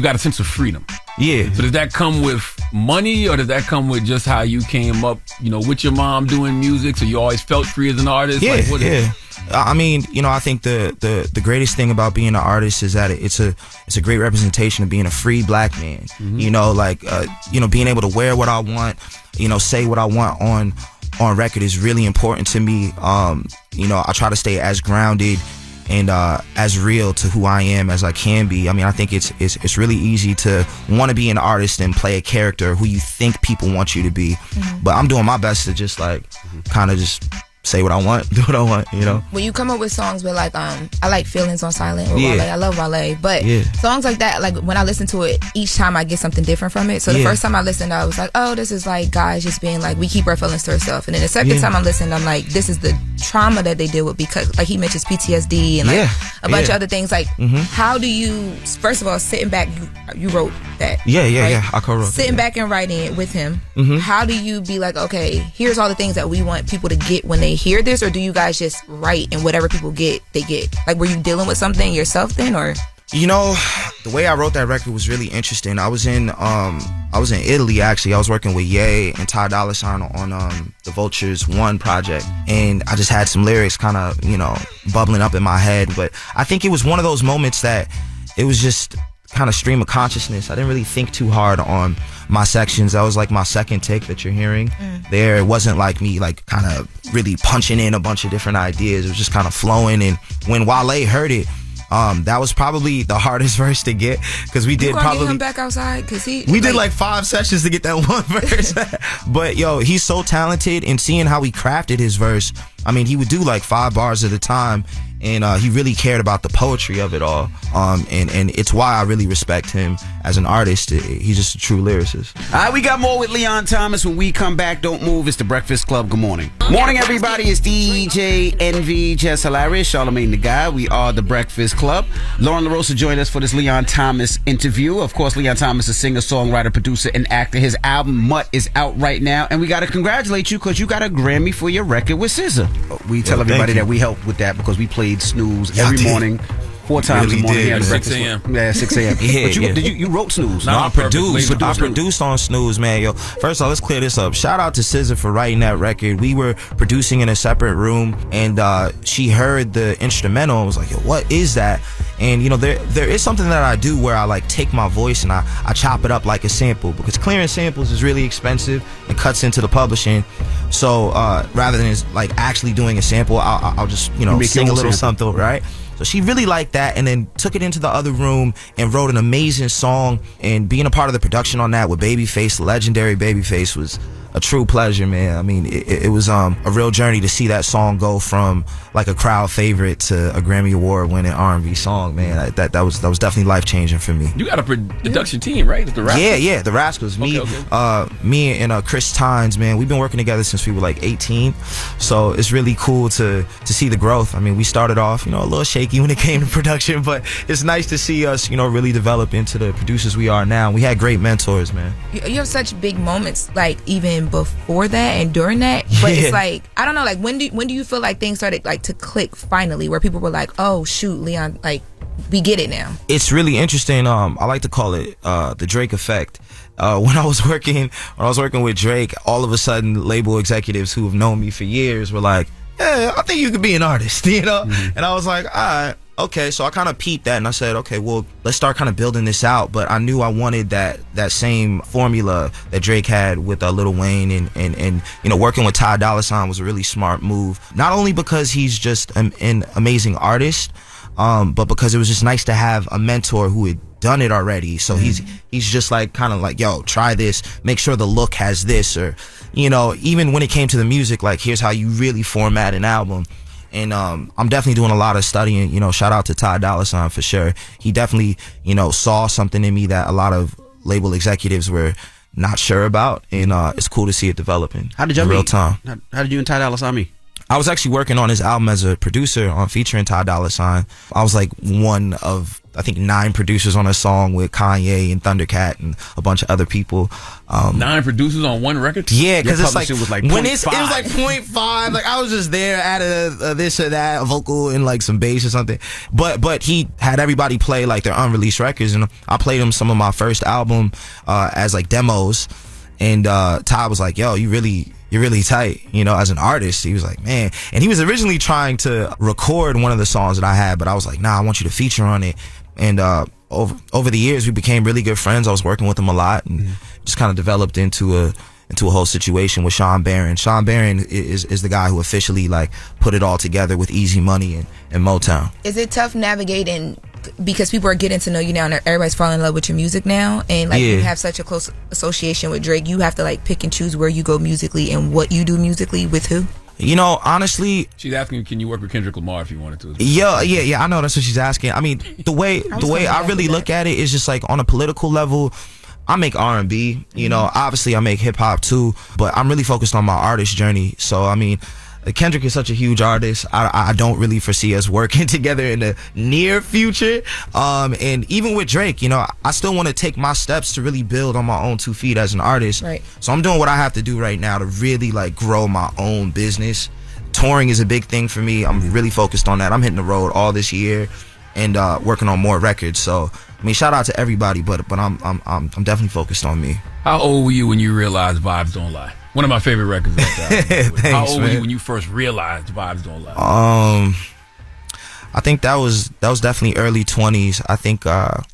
Speaker 3: got a sense of freedom.
Speaker 21: Yeah.
Speaker 3: So does that come with money, or does that come with just how you came up, with your mom doing music? So you always felt free as an artist?
Speaker 21: Yeah, yeah. I mean, I think the greatest thing about being an artist is that it's a great representation of being a free black man. Being able to wear what I want, say what I want on record is really important to me. I try to stay as grounded and as real to who I am as I can be. I mean, I think it's really easy to want to be an artist and play a character who you think people want you to be. But I'm doing my best to just kind of just say what I want, do what I want,
Speaker 5: When you come up with songs with I like Feelings on Silent with Wale, I love Wale, but songs like that, when I listen to it, each time I get something different from it. So the first time I listened, I was like, oh, this is guys just being we keep our feelings to ourselves. And then the second time I listened, I'm like, this is the trauma that they deal with, because he mentions PTSD and a bunch of other things. How do you, first of all, sitting back, you wrote that?
Speaker 21: Yeah. I co-wrote
Speaker 5: sitting back and writing it with him. How do you be okay, here's all the things that we want people to get when they hear this, or do you guys just write and whatever people get, they get? Were you dealing with something yourself then, or?
Speaker 21: The way I wrote that record was really interesting. I was in Italy, actually. I was working with Ye and Ty Dolla $ign on the Vultures 1 project, and I just had some lyrics kind of bubbling up in my head. But I think it was one of those moments that it was just kind of stream of consciousness. I didn't really think too hard on my sections. That was my second take that you're hearing there. It wasn't me kind of really punching in a bunch of different ideas. It was just kind of flowing. And when Wale heard it, That was probably the hardest verse to get because we did probably
Speaker 5: get him back outside because
Speaker 21: we did like 5 sessions to get that one verse. But yo, he's so talented, and seeing how he crafted his verse, I mean, he would do like 5 bars at a time, and he really cared about the poetry of it all. And it's why I really respect him as an artist. He's just a true lyricist.
Speaker 2: All right, we got more with Leon Thomas when we come back. Don't move. It's the Breakfast Club. Good morning. Morning, everybody. It's DJ Envy, Jess Hilarious, Charlamagne the Guy. We are the Breakfast Club. Lauren LaRosa joined us for this Leon Thomas interview. Of course, Leon Thomas is a singer, songwriter, producer, and actor. His album Mutt is out right now, and we got to congratulate you because you got a Grammy for your record with SZA. We tell everybody that we helped with that because we played Snooze every morning. 4 times a morning here at
Speaker 3: 6 a.m.
Speaker 2: Yeah, 6 a.m.
Speaker 21: Yeah,
Speaker 2: but you wrote Snooze.
Speaker 21: No, I produced on Snooze, man. Yo, first of all, let's clear this up. Shout out to SZA for writing that record. We were producing in a separate room, and she heard the instrumental and was like, yo, what is that? And you know, there is something that I do where I like take my voice and I chop it up like a sample, because clearing samples is really expensive and cuts into the publishing. So rather than like actually doing a sample, I'll just sing a little something, right? So she really liked that, and then took it into the other room and wrote an amazing song. And being a part of the production on that with Babyface, legendary Babyface, was a true pleasure, man. I mean, it was a real journey to see that song go from like a crowd favorite to a Grammy Award winning R&B song, man. That was definitely life changing for me.
Speaker 3: You got a production team, right? The Rascals?
Speaker 21: Yeah, the Rascals. Me and Chris Tynes, man. We've been working together since we were like 18, so it's really cool to see the growth. I mean, we started off, a little shaky when it came to production, but it's nice to see us, really develop into the producers we are now. We had great mentors, man.
Speaker 5: You have such big moments, like even before that and during that, but it's like, I don't know, like when do you feel like things started like to click finally, where people were like, oh shoot, Leon, like we get it now?
Speaker 21: It's really interesting. I like to call it the Drake effect. When I was working with Drake, all of a sudden label executives who have known me for years were like, yeah, I think you could be an artist, And I was like, all right, okay. So I kind of peeped that and I said, okay, well, let's start kind of building this out. But I knew I wanted that same formula that Drake had with Lil Wayne, and working with Ty Dolla $ign was a really smart move. Not only because he's just an amazing artist, but because it was just nice to have a mentor who had done it already. So he's just like kind of like, yo, try this, make sure the look has this, or even when it came to the music, like here's how you really format an album. And I'm definitely doing a lot of studying. Shout out to Ty Dolla $ign for sure. He definitely saw something in me that a lot of label executives were not sure about, and it's cool to see it developing.
Speaker 2: How did you
Speaker 21: in real time?
Speaker 2: How did you and Ty Dolla $ign meet?
Speaker 21: I was actually working on his album as a producer featuring Ty Dolla $ign. I was like one of, I think, 9 producers on a song with Kanye and Thundercat and a bunch of other people.
Speaker 3: 9 producers on one record?
Speaker 21: Yeah, because it's like,
Speaker 2: was like
Speaker 21: when
Speaker 2: it
Speaker 21: was like 0.5. Like I was just there, added a this or that, a vocal and like some bass or something. But he had everybody play like their unreleased records, and I played him some of my first album as like demos. And Ty was like, yo, you're really tight, as an artist. He was like, man. And he was originally trying to record one of the songs that I had, but I was like, nah, I want you to feature on it. And over the years, we became really good friends. I was working with him a lot, and just kind of developed into a whole situation with Sean Barron. Sean Barron is the guy who officially like put it all together with Easy Money and Motown.
Speaker 5: Is it tough navigating, because people are getting to know you now and everybody's falling in love with your music now, and like you have such a close association with Drake, you have to like pick and choose where you go musically and what you do musically with who?
Speaker 21: Honestly,
Speaker 3: she's asking, can you work with Kendrick Lamar if you wanted to?
Speaker 21: Yeah, I know that's what she's asking. I mean, the way I really look at it is just like on a political level. I make R&B, obviously I make hip hop too, but I'm really focused on my artist journey. So I mean, Kendrick is such a huge artist. I don't really foresee us working together in the near future. And even with Drake, I still want to take my steps to really build on my own 2 feet as an artist.
Speaker 5: Right.
Speaker 21: So I'm doing what I have to do right now to really like grow my own business. Touring is a big thing for me. I'm really focused on that. I'm hitting the road all this year and working on more records. So I mean, shout out to everybody, but I'm definitely focused on me.
Speaker 3: How old were you when you realized Vibes Don't Lie? One of my favorite records.
Speaker 21: Thanks,
Speaker 3: how old were
Speaker 21: man.
Speaker 3: you when you first realized Vibes Don't Lie?
Speaker 21: I think that was definitely early 20s. I think LA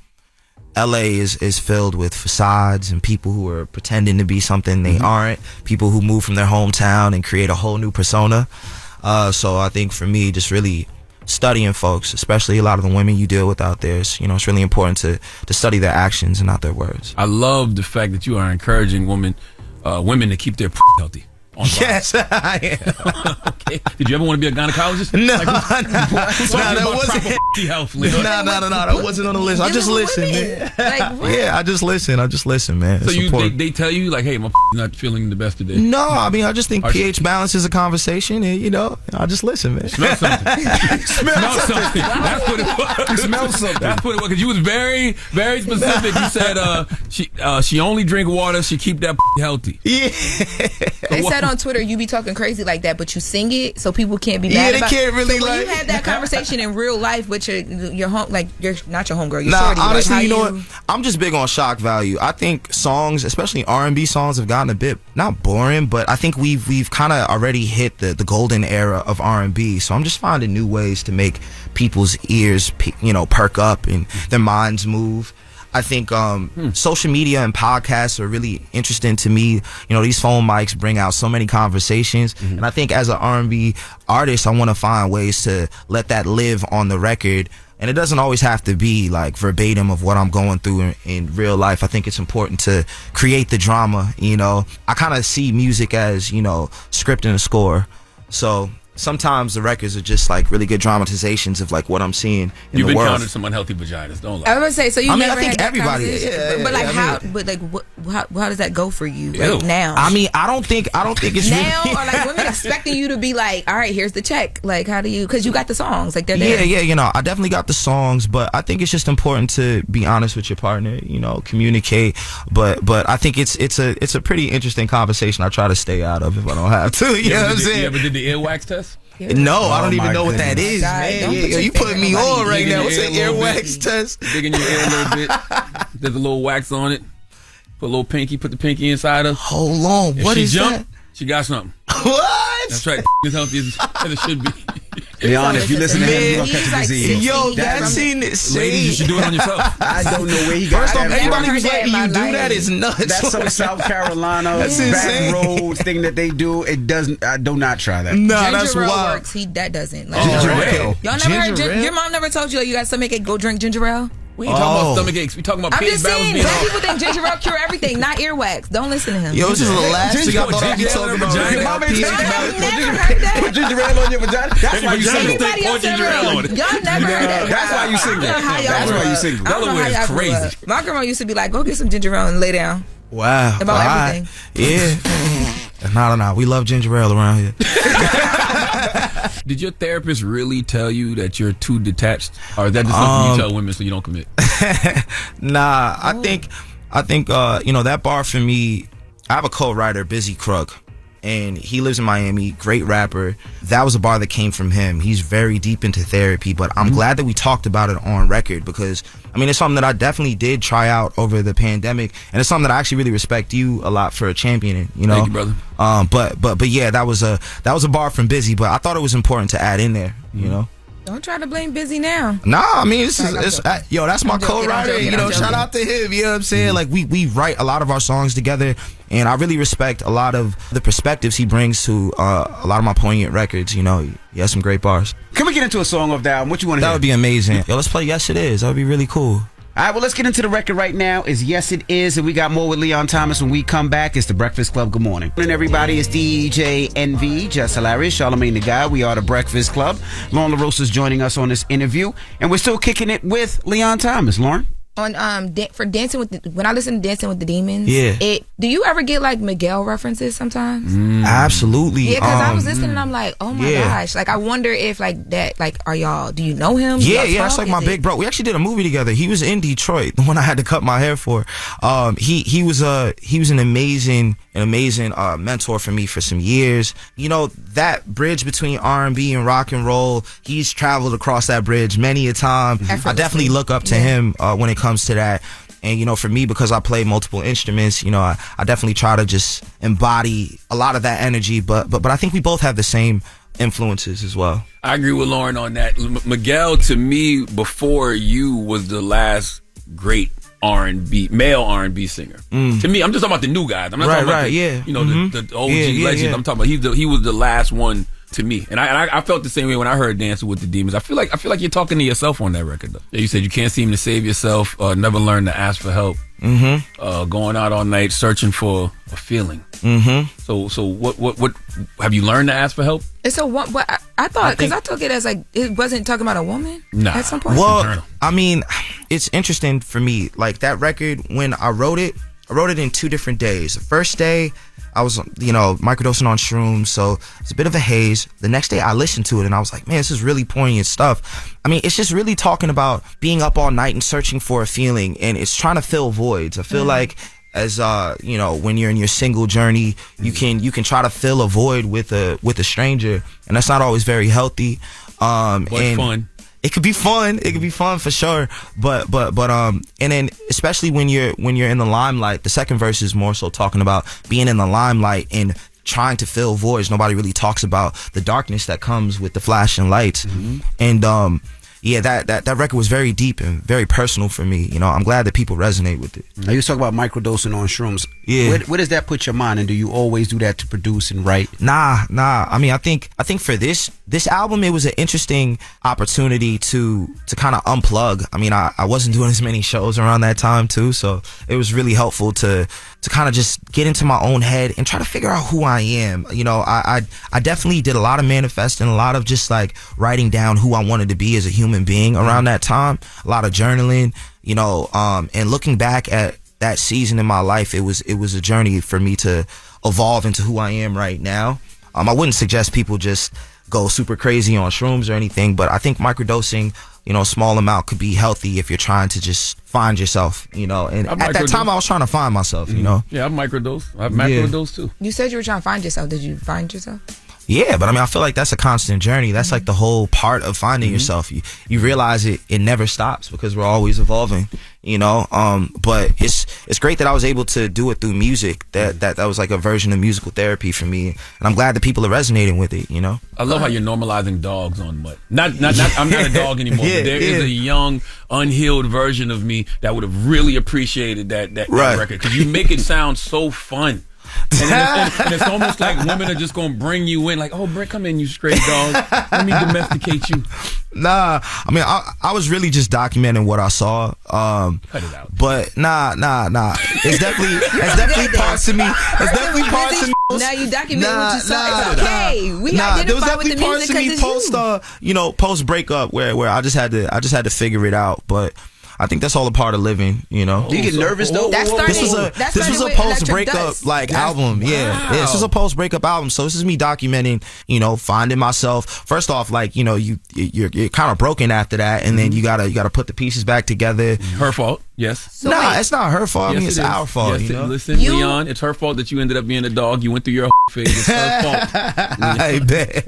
Speaker 21: is filled with facades and people who are pretending to be something they aren't. People who move from their hometown and create a whole new persona. So I think for me, just really studying folks, especially a lot of the women you deal with out there. It's really important to study their actions and not their words.
Speaker 3: I love the fact that you are encouraging women to keep their healthy.
Speaker 21: Yes, I am.
Speaker 3: Okay. Did you ever want to be a gynecologist?
Speaker 21: No,
Speaker 3: that
Speaker 21: wasn't.
Speaker 3: Health,
Speaker 21: no, that wasn't on the list. I just listen, man. Yeah, I just listen, man.
Speaker 3: So they tell you like, hey, my not feeling the best today.
Speaker 21: No, I mean, I just think pH balance is a conversation, and I just listen, man.
Speaker 3: Smell something. Smell something. That's what it was.
Speaker 21: Smell something.
Speaker 3: That's what it was. Because you was very, very specific. You said she only drink water. She keep that healthy.
Speaker 21: Yeah.
Speaker 5: They said on Twitter you be talking crazy like that, but you sing it so people can't be mad about it.
Speaker 21: Yeah, they can't really
Speaker 5: so when
Speaker 21: like.
Speaker 5: you have that conversation in real life with your home, like you're not your homegirl, your
Speaker 21: nah,
Speaker 5: shorty.
Speaker 21: honestly,
Speaker 5: like,
Speaker 21: you know what? I'm just big on shock value. I think songs, especially R&B songs, have gotten a bit not boring, but I think we've kind of already hit the golden era of R&B. So I'm just finding new ways to make people's ears, perk up and their minds move. I think social media and podcasts are really interesting to me. These phone mics bring out so many conversations. Mm-hmm. And I think as an R&B artist, I want to find ways to let that live on the record. And it doesn't always have to be like verbatim of what I'm going through in real life. I think it's important to create the drama. I kind of see music as, script and a score. So sometimes the records are just like really good dramatizations of like what I'm seeing in the world.
Speaker 3: You've encountered some unhealthy vaginas, don't lie.
Speaker 5: I was gonna say, so you never
Speaker 21: I think
Speaker 5: had that
Speaker 21: everybody,
Speaker 5: conversation? But like how does that go for you right now?
Speaker 21: I mean, I don't think it's
Speaker 5: now
Speaker 21: really
Speaker 5: or like women expecting you to be like, all right, here's the check. Like, how do you? Because you got the songs, like they're there.
Speaker 21: Yeah. I definitely got the songs, but I think it's just important to be honest with your partner. Communicate. But I think it's a pretty interesting conversation. I try to stay out of if I don't have to. You know what I'm saying?
Speaker 3: You ever did the earwax test?
Speaker 21: No, I don't even know what that is, man. You putting me on right now. What's an earwax test?
Speaker 3: Dig in your ear a little bit. There's a little wax on it. Put a little pinky. Put the pinky inside her.
Speaker 21: Hold on. What is that?
Speaker 3: She got something.
Speaker 21: What?
Speaker 3: That's right. As healthy as it should be.
Speaker 2: Leon, if you listen to him, you're going to catch a disease.
Speaker 21: Yo, that scene is
Speaker 3: ladies, you should do it on yourself.
Speaker 2: I don't know where he got
Speaker 21: First off,
Speaker 2: that
Speaker 21: everybody
Speaker 2: from.
Speaker 21: was letting you do that is nuts.
Speaker 2: That's some South Carolina
Speaker 21: That's
Speaker 2: back
Speaker 21: insane.
Speaker 2: roads thing that they do. It doesn't. I do not try that.
Speaker 21: No,
Speaker 5: Ginger
Speaker 21: that's
Speaker 5: ale
Speaker 21: wild.
Speaker 5: works. That doesn't. Like,
Speaker 21: Ginger ale.
Speaker 5: Y'all never heard? Your mom never told you you got stomach ache, go drink ginger ale?
Speaker 3: We ain't talking about stomach aches. We talking about
Speaker 5: I'm
Speaker 3: pH
Speaker 5: just
Speaker 3: balance
Speaker 5: saying,
Speaker 3: being
Speaker 5: some
Speaker 3: off.
Speaker 5: people think ginger ale cure everything, not earwax. Don't listen to him.
Speaker 21: Yo, this is the last thing I thought I'd be talking about.
Speaker 2: Your mama ain't
Speaker 5: Y'all
Speaker 2: saying
Speaker 5: never
Speaker 2: that.
Speaker 5: heard that?
Speaker 2: Put ginger ale on your vagina. That's why you single.
Speaker 5: Anybody else
Speaker 3: ginger ale on it.
Speaker 5: Y'all never heard that.
Speaker 2: That's why you single. That's why you single.
Speaker 5: I don't know how y'all grew up. My grandma used to be like, go get some ginger ale and lay down.
Speaker 21: Wow.
Speaker 5: About everything.
Speaker 21: Yeah. No. We love ginger ale around here.
Speaker 3: Did your therapist really tell you that you're too detached, or is that just something you tell women so you don't commit?
Speaker 21: Nah, I think that bar for me. I have a co-writer, Busy Krug, and he lives in Miami. Great rapper. That was a bar that came from him. He's very deep into therapy, but I'm glad that we talked about it on record because it's something that I definitely did try out over the pandemic, and it's something that I actually really respect you a lot for championing.
Speaker 3: Thank you, brother.
Speaker 21: But yeah, that was a bar from Busy, but I thought it was important to add in there.
Speaker 5: Don't try to blame Busy now.
Speaker 21: Nah, that's my co-writer. Shout out to him. You know what I'm saying? Like we write a lot of our songs together, and I really respect a lot of the perspectives he brings to a lot of my poignant records. He has some great bars.
Speaker 2: Can we get into a song off the album? What you want to hear?
Speaker 21: That would be amazing. Yo, let's play Yes It Is. That would be really cool.
Speaker 2: All right, well, let's get into the record right now. It's Yes It Is, and we got more with Leon Thomas when we come back. It's The Breakfast Club. Good morning. And everybody, it's DJ NV, Jess Hilarious, Charlamagne the Guy. We are The Breakfast Club. Lauren LaRosa is joining us on this interview, and we're still kicking it with Leon Thomas. Lauren?
Speaker 5: On for Dancing with when I listen to Dancing with the Demons, do you ever get like Miguel references sometimes?
Speaker 21: Absolutely.
Speaker 5: Yeah, because I was listening and I'm like, oh my gosh, like I wonder if like that, like are y'all? Do you know him?
Speaker 21: Yeah, that's like my big bro. We actually did a movie together. He was in Detroit, the one I had to cut my hair for. He was an amazing mentor for me for some years. That bridge between R&B and rock and roll, he's traveled across that bridge many a time. I definitely look up to him when it comes to that. And for me, because I play multiple instruments, I definitely try to just embody a lot of that energy. But I think we both have the same influences as well.
Speaker 3: I agree with Lauren on that. Miguel, to me, before you, was the last great male R&B singer. To me, I'm just talking about the new guys. I'm not talking about the OG legend. I'm talking about he was the last one to me. And I felt the same way when I heard Dancing with the Demons. I feel like you're talking to yourself on that record, though. You said you can't seem to save yourself, never learn to ask for help. Going out all night searching for a feeling. So what have you learned to ask for help?
Speaker 5: It's a one, but I thought, because I took it as like it wasn't talking about a woman.
Speaker 3: Nah.
Speaker 5: At some point.
Speaker 21: Well, I mean, it's interesting for me. Like that record, when I wrote it in 2 different days. The first day, I was, microdosing on shrooms, so it's a bit of a haze. The next day, I listened to it, and I was like, man, this is really poignant stuff. I mean, it's just really talking about being up all night and searching for a feeling, and it's trying to fill voids. I feel like, as when you're in your single journey, you can try to fill a void with a stranger, and that's not always very healthy.
Speaker 3: But fun.
Speaker 21: It could be fun. It could be fun for sure. But and then especially when you're in the limelight, the second verse is more so talking about being in the limelight and trying to fill voids. Nobody really talks about the darkness that comes with the flashing lights. And that record was very deep and very personal for me. I'm glad that people resonate with it.
Speaker 2: Now you talk about microdosing on shrooms. Yeah. Where does that put your mind? And do you always do that to produce and write?
Speaker 21: Nah. I mean, I think for this album, it was an interesting opportunity to kind of unplug. I mean, I wasn't doing as many shows around that time too, so it was really helpful to kind of just get into my own head and try to figure out who I am. I definitely did a lot of manifesting, a lot of just like writing down who I wanted to be as a human being around that time, a lot of journaling, and looking back at that season in my life, it was a journey for me to evolve into who I am right now. I wouldn't suggest people just go super crazy on shrooms or anything, but I think microdosing, a small amount could be healthy if you're trying to just find yourself, and at that time I was trying to find myself,
Speaker 3: Yeah, I've microdosed. I've macrodosed too.
Speaker 5: You said you were trying to find yourself. Did you find yourself?
Speaker 21: Yeah, but I mean, I feel like that's a constant journey. That's like the whole part of finding yourself. You realize it never stops because we're always evolving, but it's great that I was able to do it through music. That was like a version of musical therapy for me, and I'm glad that people are resonating with it.
Speaker 3: I love how you're normalizing dogs on Mutt. Not I'm not a dog anymore. But there is a young, unhealed version of me that would have really appreciated that record, because you make it sound so fun. And it's almost like women are just gonna bring you in, like, oh, come in, you stray dog. Let me domesticate you.
Speaker 21: Nah, I mean, I was really just documenting what I saw.
Speaker 3: Cut it out.
Speaker 21: But nah. It's definitely parts of me. It's definitely parts of me.
Speaker 5: Now you document what you saw. It's okay. We identify with the music because it's
Speaker 21: post breakup where I just had to figure it out, but. I think that's all a part of living, Do you
Speaker 2: get nervous though?
Speaker 21: This was a post breakup album. Yeah, this is a post breakup album. So this is me documenting, finding myself. First off, like you're kind of broken after that, and then you gotta put the pieces back together.
Speaker 3: Her fault. Yes.
Speaker 21: It's not her fault.
Speaker 3: Yes,
Speaker 21: it's our fault.
Speaker 3: Yes, listen, Leon, it's her fault that you ended up being a dog. You went through your phase. It's her fault.
Speaker 21: I bet.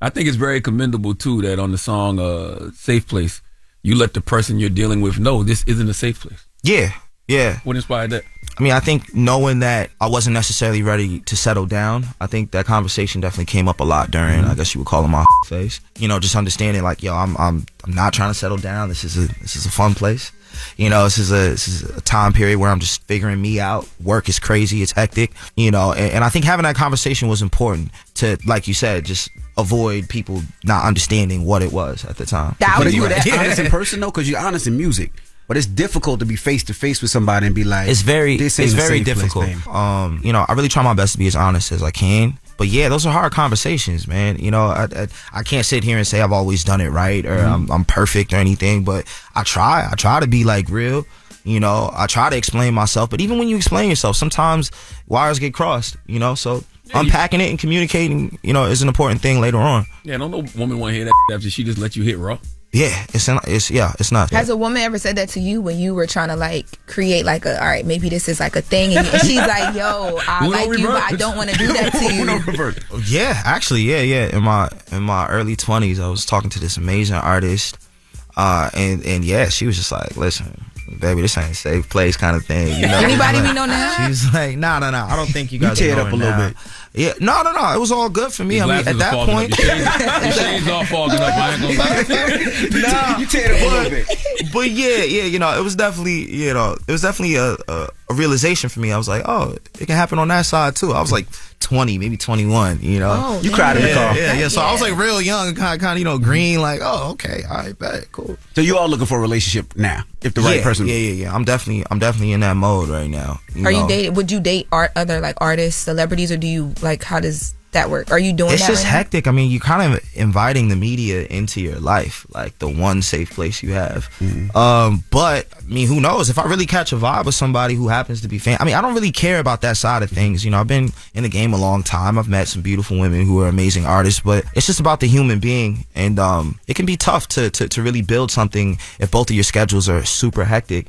Speaker 3: I think it's very commendable too that on the song "Safe Place," you let the person you're dealing with know this isn't a safe place.
Speaker 21: Yeah.
Speaker 3: What inspired that?
Speaker 21: I mean, I think knowing that I wasn't necessarily ready to settle down, I think that conversation definitely came up a lot during, I guess you would call it my phase. Just understanding like, I'm not trying to settle down. This is a fun place. This is a time period where I'm just figuring me out. Work is crazy. It's hectic. And I think having that conversation was important to, like you said, just avoid people not understanding what it was at the time.
Speaker 2: But are you that honest in person though? Because you're honest in music. But it's difficult to be face to face with somebody and be like,
Speaker 21: it's very difficult.
Speaker 2: Place,
Speaker 21: I really try my best to be as honest as I can. But yeah, those are hard conversations, man. I can't sit here and say I've always done it right or I'm perfect or anything, but I try to be like real. I try to explain myself, but even when you explain yourself, sometimes wires get crossed, so unpacking it and communicating, is an important thing later on.
Speaker 3: Yeah, don't no woman want to hear that after she just let you hit raw.
Speaker 21: Yeah, it's not.
Speaker 5: Has a woman ever said that to you when you were trying to like create like all right, maybe this is like a thing, and she's like, yo, I like you, but I don't want to do that to you.
Speaker 21: Yeah, actually, yeah. In my early 20s, I was talking to this amazing artist, and yeah, she was just like, listen, baby, this ain't a safe place kind of thing.
Speaker 5: Anybody we know now?
Speaker 21: She's like, nah. I don't think you guys
Speaker 2: tear it up a little bit.
Speaker 21: Yeah, no. It was all good for me. I mean, at that point,
Speaker 3: your shades all fogging up. I ain't gonna lie.
Speaker 2: You tear it up a little bit.
Speaker 21: But yeah, you know, it was definitely a realization for me. I was like, oh, it can happen on that side too. I was like 20, maybe 21. You know,
Speaker 2: oh, you cried in the car.
Speaker 21: Yeah. So I was like real young, kind of, you know, green. Like, oh, okay, all right, bet, cool.
Speaker 2: So you all looking for a relationship now, if the right person?
Speaker 21: Yeah. I'm definitely in that mode right now.
Speaker 5: You dating? Would you date other like artists, celebrities, or do you like? How does that work? Are you doing that?
Speaker 21: It's just
Speaker 5: right
Speaker 21: hectic. I mean, you kind of inviting the media into your life, like the one safe place you have. But I mean, who knows? If I really catch a vibe with somebody who happens to be I mean, I don't really care about that side of things. You know, I've been in the game a long time. I've met some beautiful women who are amazing artists, but it's just about the human being, and it can be tough to really build something if both of your schedules are super hectic.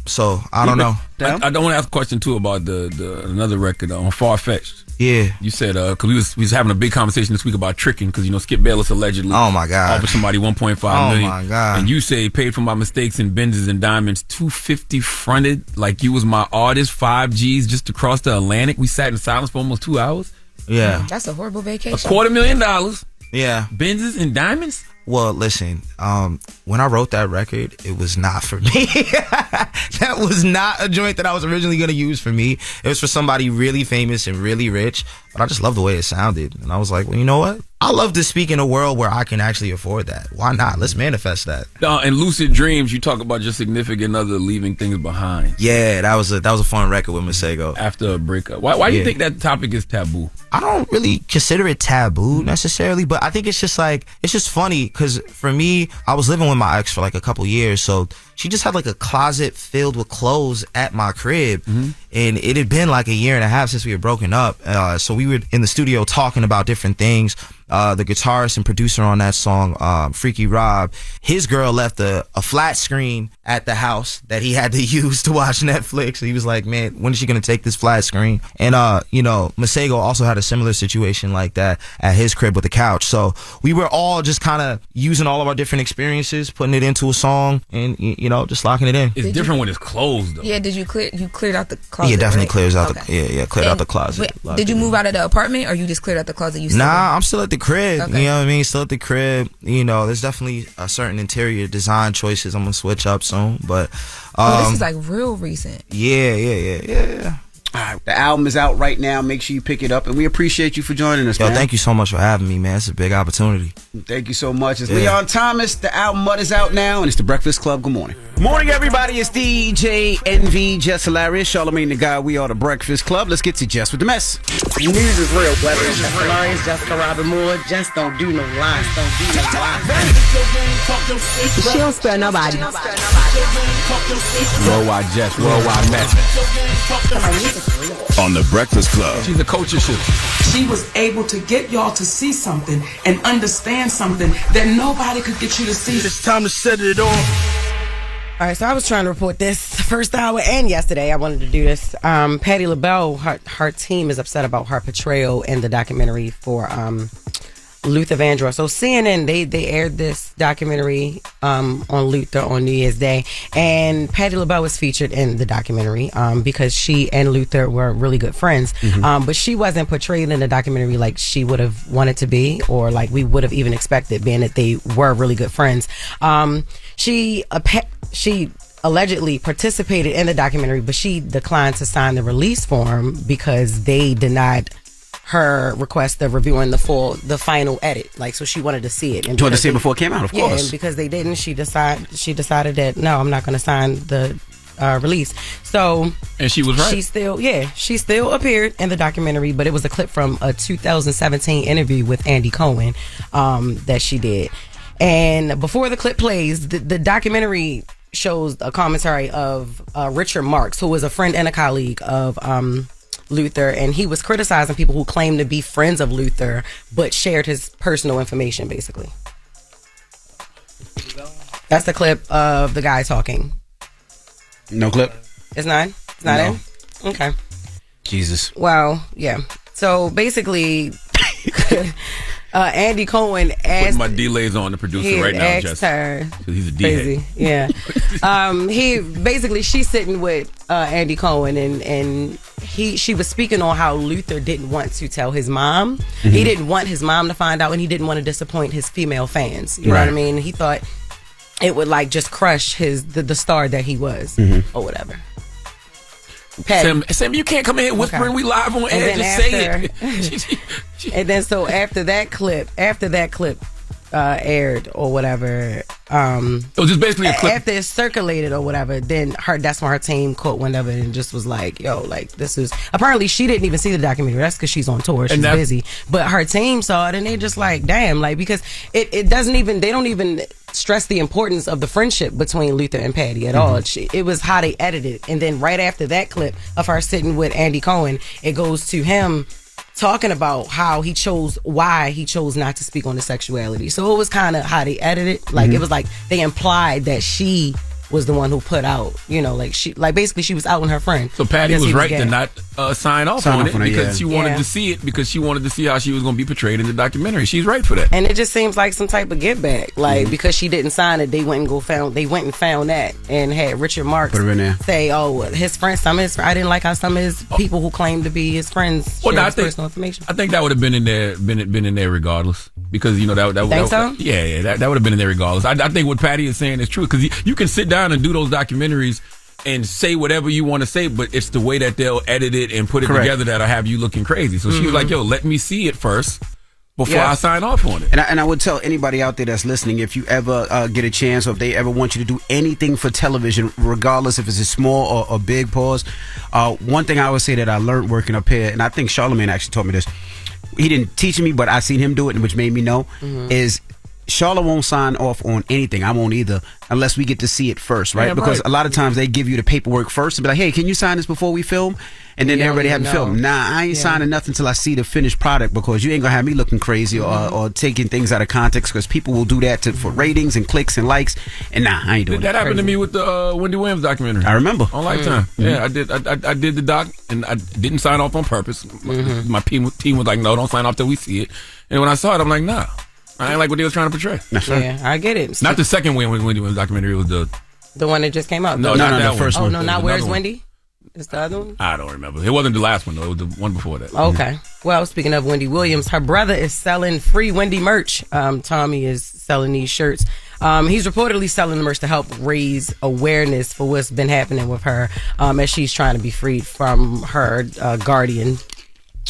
Speaker 21: So I don't know.
Speaker 3: I don't want to ask a question too about the another record on Far-Fetched.
Speaker 21: Yeah,
Speaker 3: you said because we was having a big conversation this week about tricking, because you know Skip Bayless allegedly offered somebody $1.5 million.
Speaker 21: Oh my God!
Speaker 3: And you say paid for my mistakes in Benzes and diamonds, $250 fronted like you was my artist, 5 G's just to cross the Atlantic. We sat in silence for almost 2 hours.
Speaker 21: Yeah,
Speaker 5: that's a horrible vacation.
Speaker 3: $250,000.
Speaker 21: Yeah,
Speaker 3: Benzes and diamonds.
Speaker 21: Well, listen, when I wrote that record, it was not for me. That was not a joint that I was originally going to use for me. It was for somebody really famous and really rich, but I just love the way it sounded. And I was like, well, you know what? I love to speak in a world where I can actually afford that. Why not? Let's manifest that.
Speaker 3: In Lucid Dreams, you talk about your significant other leaving things behind.
Speaker 21: Yeah, that was a fun record with Masego.
Speaker 3: After a breakup. Why do you think that topic is taboo?
Speaker 21: I don't really consider it taboo necessarily, but I think it's just funny because for me, I was living with my ex for like a couple years, so she just had like a closet filled with clothes at my crib, and it had been like a year and a half since we had broken up. So we were in the studio talking about different things. The guitarist and producer on that song, Freaky Rob, his girl left a flat screen at the house that he had to use to watch Netflix. So he was like, man, when is she going to take this flat screen? And, you know, Masego also had a similar situation like that at his crib with the couch. So we were all just kind of using all of our different experiences, putting it into a song, and, you know, just locking it in.
Speaker 3: It's different when it's closed, though.
Speaker 5: Yeah, did you cleared out the closet?
Speaker 21: Yeah, definitely clears out
Speaker 5: cleared
Speaker 21: out the closet.
Speaker 5: Wait, did you move out of the apartment, or you just cleared out the closet?
Speaker 21: Nah, I'm still at the crib.
Speaker 5: Okay.
Speaker 21: You know what I mean? Still at the crib. You know, there's definitely a certain interior design choices I'm gonna switch up soon. But
Speaker 5: this is like real recent.
Speaker 21: Yeah.
Speaker 2: All right, the album is out right now. Make sure you pick it up, and we appreciate you for joining us, man.
Speaker 21: Thank you so much for having me, man. It's a big opportunity.
Speaker 2: Thank you so much. It's Leon Thomas. The album Mud is out now, and it's The Breakfast Club. Good morning. Morning, everybody. It's DJ NV, Jess Hilarious, Charlamagne the Guy. We are The Breakfast Club. Let's get to Jess With The Mess.
Speaker 7: News is real, whether it's Jess Hilarious, Jessica Robin Moore, just don't do no lies,
Speaker 6: She don't spare nobody.
Speaker 3: Worldwide Jess, worldwide Mack.
Speaker 8: On The Breakfast Club.
Speaker 3: She's a coach of shit.
Speaker 15: She was able to get y'all to see something and understand something that nobody could get you to see.
Speaker 13: It's time to set it off.
Speaker 7: All right, so I was trying to report this the first hour and yesterday. I wanted to do this. Patti LaBelle, her team is upset about her portrayal in the documentary for Luther Vandross. So CNN, they aired this documentary on Luther on New Year's Day, and Patti LaBelle was featured in the documentary because she and Luther were really good friends. But she wasn't portrayed in the documentary like she would have wanted to be, or like we would have even expected, being that they were really good friends. She allegedly participated in the documentary, but she declined to sign the release form because they denied her request of reviewing the final edit. Like, so she wanted to see it.
Speaker 2: And wanted to see it before it came out, of course.
Speaker 7: Yeah, and because they didn't, she decided that no, I'm not going to sign the release. So,
Speaker 3: and she was right.
Speaker 7: She still appeared in the documentary, but it was a clip from a 2017 interview with Andy Cohen that she did. And before the clip plays, the documentary shows a commentary of Richard Marx, who was a friend and a colleague of Luther, and he was criticizing people who claimed to be friends of Luther but shared his personal information, basically. That's the clip of the guy talking.
Speaker 2: No clip?
Speaker 7: It's not? It's not in? Okay.
Speaker 2: Jesus.
Speaker 7: Well, yeah. So basically, Andy Cohen asked.
Speaker 3: Putting my delays on the producer right now, Jess.
Speaker 7: Her.
Speaker 3: He's a
Speaker 7: Crazy. Yeah. She's sitting with Andy Cohen, and she was speaking on how Luther didn't want to tell his mom. Mm-hmm. He didn't want his mom to find out, and he didn't want to disappoint his female fans. You know what I mean? He thought it would like just crush the star that he was, or whatever.
Speaker 3: Sam, you can't come in here whispering. Okay. We live on air. Just say it.
Speaker 7: And then so after that clip aired or whatever,
Speaker 3: just basically a clip.
Speaker 7: After it circulated or whatever, then that's when her team caught wind of it and just was like, yo, like this is, apparently she didn't even see the documentary. That's because she's on tour, she's busy, but her team saw it and they just like, damn, like, because it doesn't even, they don't even stress the importance of the friendship between Luther and Patty at all. It was how they edited, and then right after that clip of her sitting with Andy Cohen, it goes to him talking about why he chose not to speak on his sexuality. So it was kind of how they edited. Like, it was like they implied that she was the one who put out, basically she was outing her friend.
Speaker 3: So Patty was right to not sign off on it because she wanted to see it, because she wanted to see how she was going to be portrayed in the documentary. She's right for that.
Speaker 7: And it just seems like some type of get back. Like, because she didn't sign it, they went and found that and had Richard Marx say, his friends, I didn't like how some of his people who claimed to be his friends shared his personal information.
Speaker 3: I think that would have been in there, been in there regardless. Because that would have been in there regardless. I think what Patty is saying is true, because you can sit down and do those documentaries and say whatever you want to say, but it's the way that they'll edit it and put it together that'll have you looking crazy. So she was like, yo, let me see it first before I sign off on it.
Speaker 2: And I would tell anybody out there that's listening, if you ever get a chance, or if they ever want you to do anything for television, regardless if it's a small or big pause, one thing I would say that I learned working up here, and I think Charlamagne actually taught me this, he didn't teach me, but I seen him do it, which made me know, is Charlotte won't sign off on anything. I won't either, unless we get to see it first, right? Because a lot of times they give you the paperwork first and be like, hey, can you sign this before we film? And then everybody have to film. Nah, I ain't signing nothing until I see the finished product, because you ain't gonna have me looking crazy or taking things out of context, because people will do that for ratings and clicks and likes. And nah, I ain't doing
Speaker 3: that. That happened to me with the Wendy Williams documentary.
Speaker 2: I remember.
Speaker 3: On Lifetime. Yeah, I did. I did the doc, and I didn't sign off on purpose. My team was like, no, don't sign off till we see it. And when I saw it, I'm like, nah, I ain't like what they was trying to portray.
Speaker 7: Yeah, I get it.
Speaker 3: Not the second Wendy Williams documentary. It was
Speaker 7: the one that just came out.
Speaker 3: No, not that
Speaker 2: the first one.
Speaker 7: Oh no, not Where's Wendy? Is the other one?
Speaker 3: I don't remember. It wasn't the last one, though. It was the one before that.
Speaker 7: Okay. Well, speaking of Wendy Williams, her brother is selling free Wendy merch. Tommy is selling these shirts. He's reportedly selling the merch to help raise awareness for what's been happening with her as she's trying to be freed from her guardian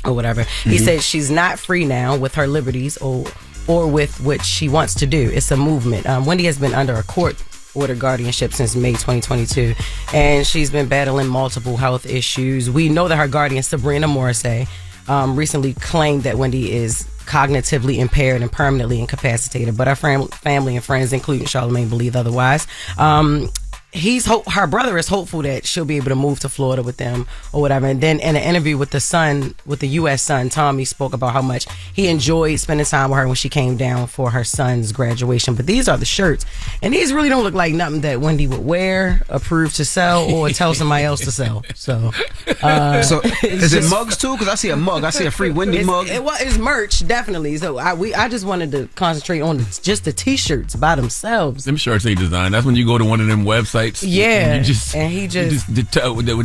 Speaker 7: or whatever. He said she's not free now with her liberties or with what she wants to do. It's a movement. Wendy has been under a court order guardianship since May 2022, and she's been battling multiple health issues. We know that her guardian, Sabrina Morrissey, recently claimed that Wendy is cognitively impaired and permanently incapacitated, but her family and friends, including Charlamagne, believe otherwise. Her brother is hopeful that she'll be able to move to Florida with them or whatever. And then in an interview with the U.S. son, Tommy spoke about how much he enjoyed spending time with her when she came down for her son's graduation. But these are the shirts, and these really don't look like nothing that Wendy would wear, approve to sell, or tell somebody else to sell. So
Speaker 2: is it mugs too? Because I see a mug. I see a free Wendy mug.
Speaker 7: It's merch, definitely. So I just wanted to concentrate on just the T-shirts by themselves.
Speaker 3: Them shirts ain't designed. That's when you go to one of them websites.
Speaker 7: Yeah,
Speaker 3: and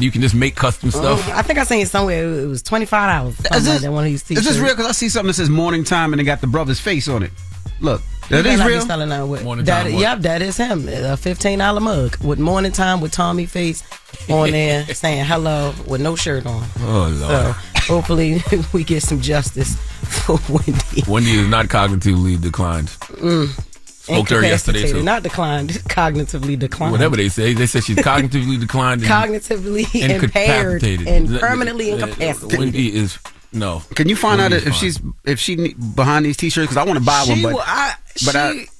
Speaker 3: you can just make custom stuff.
Speaker 7: I think I seen somewhere it was $25. Is
Speaker 2: this real? Because I see something that says Morning Time and it got the brother's face on it. Look, that is real.
Speaker 7: That is him. A $15 mug with Morning Time with Tommy face on there saying hello with no shirt on.
Speaker 3: Oh Lord!
Speaker 7: So hopefully we get some justice for Wendy.
Speaker 3: Wendy is not cognitively declined. Spoke to her yesterday too.
Speaker 7: Not declined, cognitively declined.
Speaker 3: Whatever they say she's cognitively declined,
Speaker 7: cognitively impaired, and permanently incapacitated.
Speaker 3: Wendy is no.
Speaker 2: Can you find out if she behind these T-shirts? Because I want to buy one,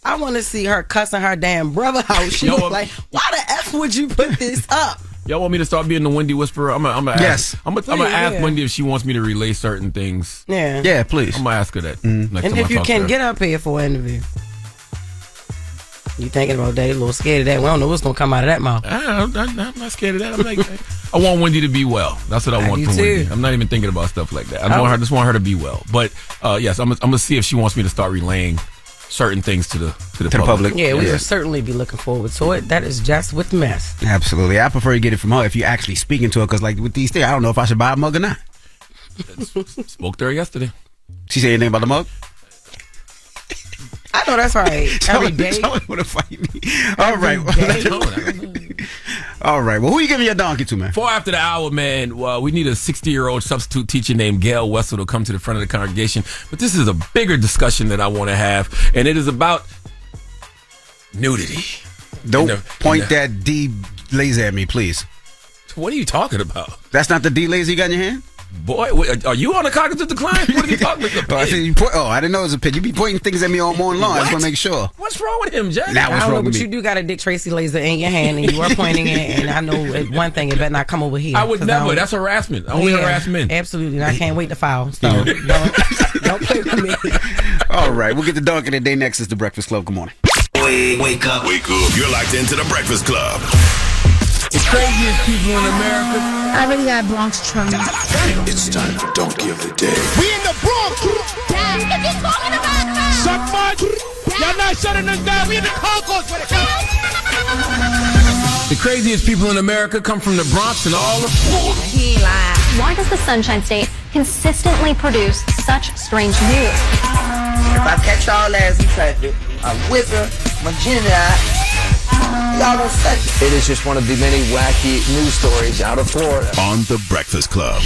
Speaker 7: I want to see her cussing her damn brother out. She was like, "Why the f would you put this up?"
Speaker 3: Y'all want me to start being the Wendy whisperer? I'm gonna ask Wendy if she wants me to relay certain things.
Speaker 7: Yeah,
Speaker 2: please.
Speaker 3: I'm gonna ask her that.
Speaker 7: And if you can get up here for an interview. You thinking about that? A little scared of that? We don't know what's gonna come out of that mouth.
Speaker 3: I'm not scared of that. I'm like, I want Wendy to be well. That's what I want from Wendy. I'm not even thinking about stuff like that. I just want her to be well. But yes, I'm gonna see if she wants me to start relaying certain things to the public.
Speaker 7: Yeah, we will certainly be looking forward to it. That is Jess With The Mess.
Speaker 2: Absolutely. I prefer you get it from her if you're actually speaking to her, because like with these things, I don't know if I should buy a mug or not.
Speaker 3: Spoke to her yesterday.
Speaker 2: She said anything about the mug?
Speaker 7: I know that's right. Every day.
Speaker 2: Someone want to fight me. All right. All right. Well, who you giving your donkey to, man?
Speaker 3: 4 after the hour, man. Well, we need a 60-year-old substitute teacher named Gail Wessel to come to the front of the congregation. But this is a bigger discussion that I want to have, and it is about nudity.
Speaker 2: Don't point that D laser at me, please.
Speaker 3: What are you talking about?
Speaker 2: That's not the D laser you got in your hand?
Speaker 3: Boy, are you on a cognitive decline? What are you talking about?
Speaker 2: I didn't know it was a pin. You be pointing things at me all morning long. I just want to make sure.
Speaker 3: What's wrong with him, Jack?
Speaker 7: I don't know, but you do got a Dick Tracy laser in your hand, and you are pointing it. And I know one thing, it better not come over here.
Speaker 3: I would never. That's harassment. I only harass men.
Speaker 7: Absolutely. And I can't wait to file. So don't play with me.
Speaker 2: All right. We'll get the donkey today. Next is the Breakfast Club. Good morning.
Speaker 8: Wake up. You're locked into the Breakfast Club.
Speaker 9: The craziest people in America.
Speaker 22: I really got Bronx trauma.
Speaker 8: It's time for Donkey of the Day.
Speaker 9: We in the Bronx.
Speaker 22: Dad, what you talking about?
Speaker 9: Suck much. Y'all not shutting us down. We in the Concourse for the count.
Speaker 3: The craziest people in America come from the Bronx and all of Florida.
Speaker 22: He lied.
Speaker 23: Why does the Sunshine State consistently produce such strange news?
Speaker 13: If I catch y'all ass in traffic, I whip her, my virginity out. Y'all don't say it.
Speaker 24: It is just one of the many wacky news stories out of Florida.
Speaker 8: On the Breakfast Club.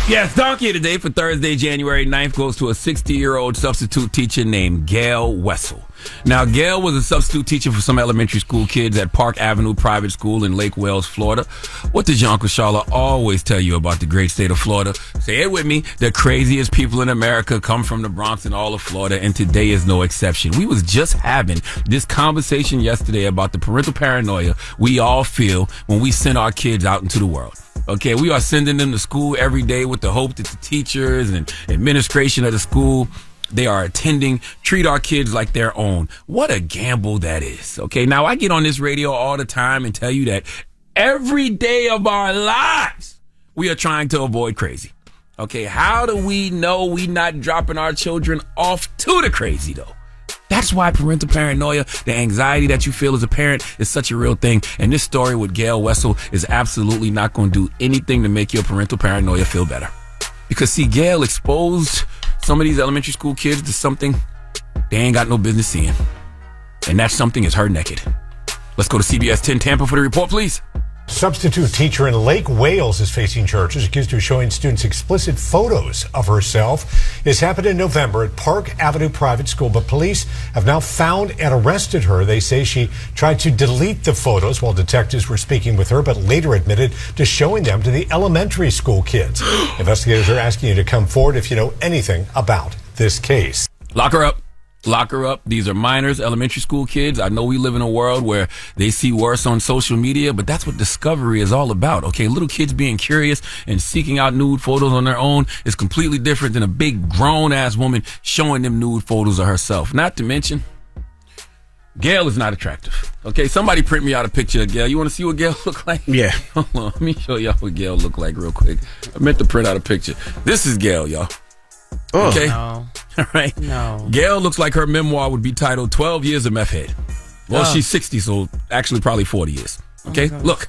Speaker 3: Yes, Donkey of the Day for Thursday, January 9th goes to a 60-year-old substitute teacher named Gail Wessel. Now, Gail was a substitute teacher for some elementary school kids at Park Avenue Private School in Lake Wales, Florida. What does your Uncle Charla always tell you about the great state of Florida? Say it with me. The craziest people in America come from the Bronx and all of Florida, and today is no exception. We was just having this conversation yesterday about the parental paranoia we all feel when we send our kids out into the world. Okay, we are sending them to school every day with the hope that the teachers and administration of the school they are attending treat our kids like their own. What a gamble that is. Okay, now I get on this radio all the time and tell you that every day of our lives we are trying to avoid crazy. Okay, how do we know we not dropping our children off to the crazy though? That's why parental paranoia, the anxiety that you feel as a parent, is such a real thing. And this story with Gail Wessel is absolutely not going to do anything to make your parental paranoia feel better. Because see, Gail exposed some of these elementary school kids to something they ain't got no business seeing. And that something is her naked. Let's go to CBS 10 Tampa for the report, please.
Speaker 25: Substitute teacher in Lake Wales is facing charges accused of showing students explicit photos of herself. This happened in November at Park Avenue Private School, but police have now found and arrested her. They say she tried to delete the photos while detectives were speaking with her, but later admitted to showing them to the elementary school kids. Investigators are asking you to come forward if you know anything about this case.
Speaker 3: Lock her up. Lock her up. These are minors, elementary school kids. I know we live in a world where they see worse on social media, but that's what discovery is all about. Okay, little kids being curious and seeking out nude photos on their own is completely different than a big grown-ass woman showing them nude photos of herself. Not to mention, Gail is not attractive. Okay, somebody print me out a picture of Gail. You want to see what Gail look like?
Speaker 2: Yeah.
Speaker 3: Hold on, let me show y'all what Gail look like real quick. I meant to print out a picture. This is Gail, y'all.
Speaker 2: Oh.
Speaker 3: Okay.
Speaker 7: No.
Speaker 3: All right.
Speaker 7: No.
Speaker 3: Gail looks like her memoir would be titled 12 Years of Meth Head. Well, she's 60, so actually probably 40 years. Okay? Look,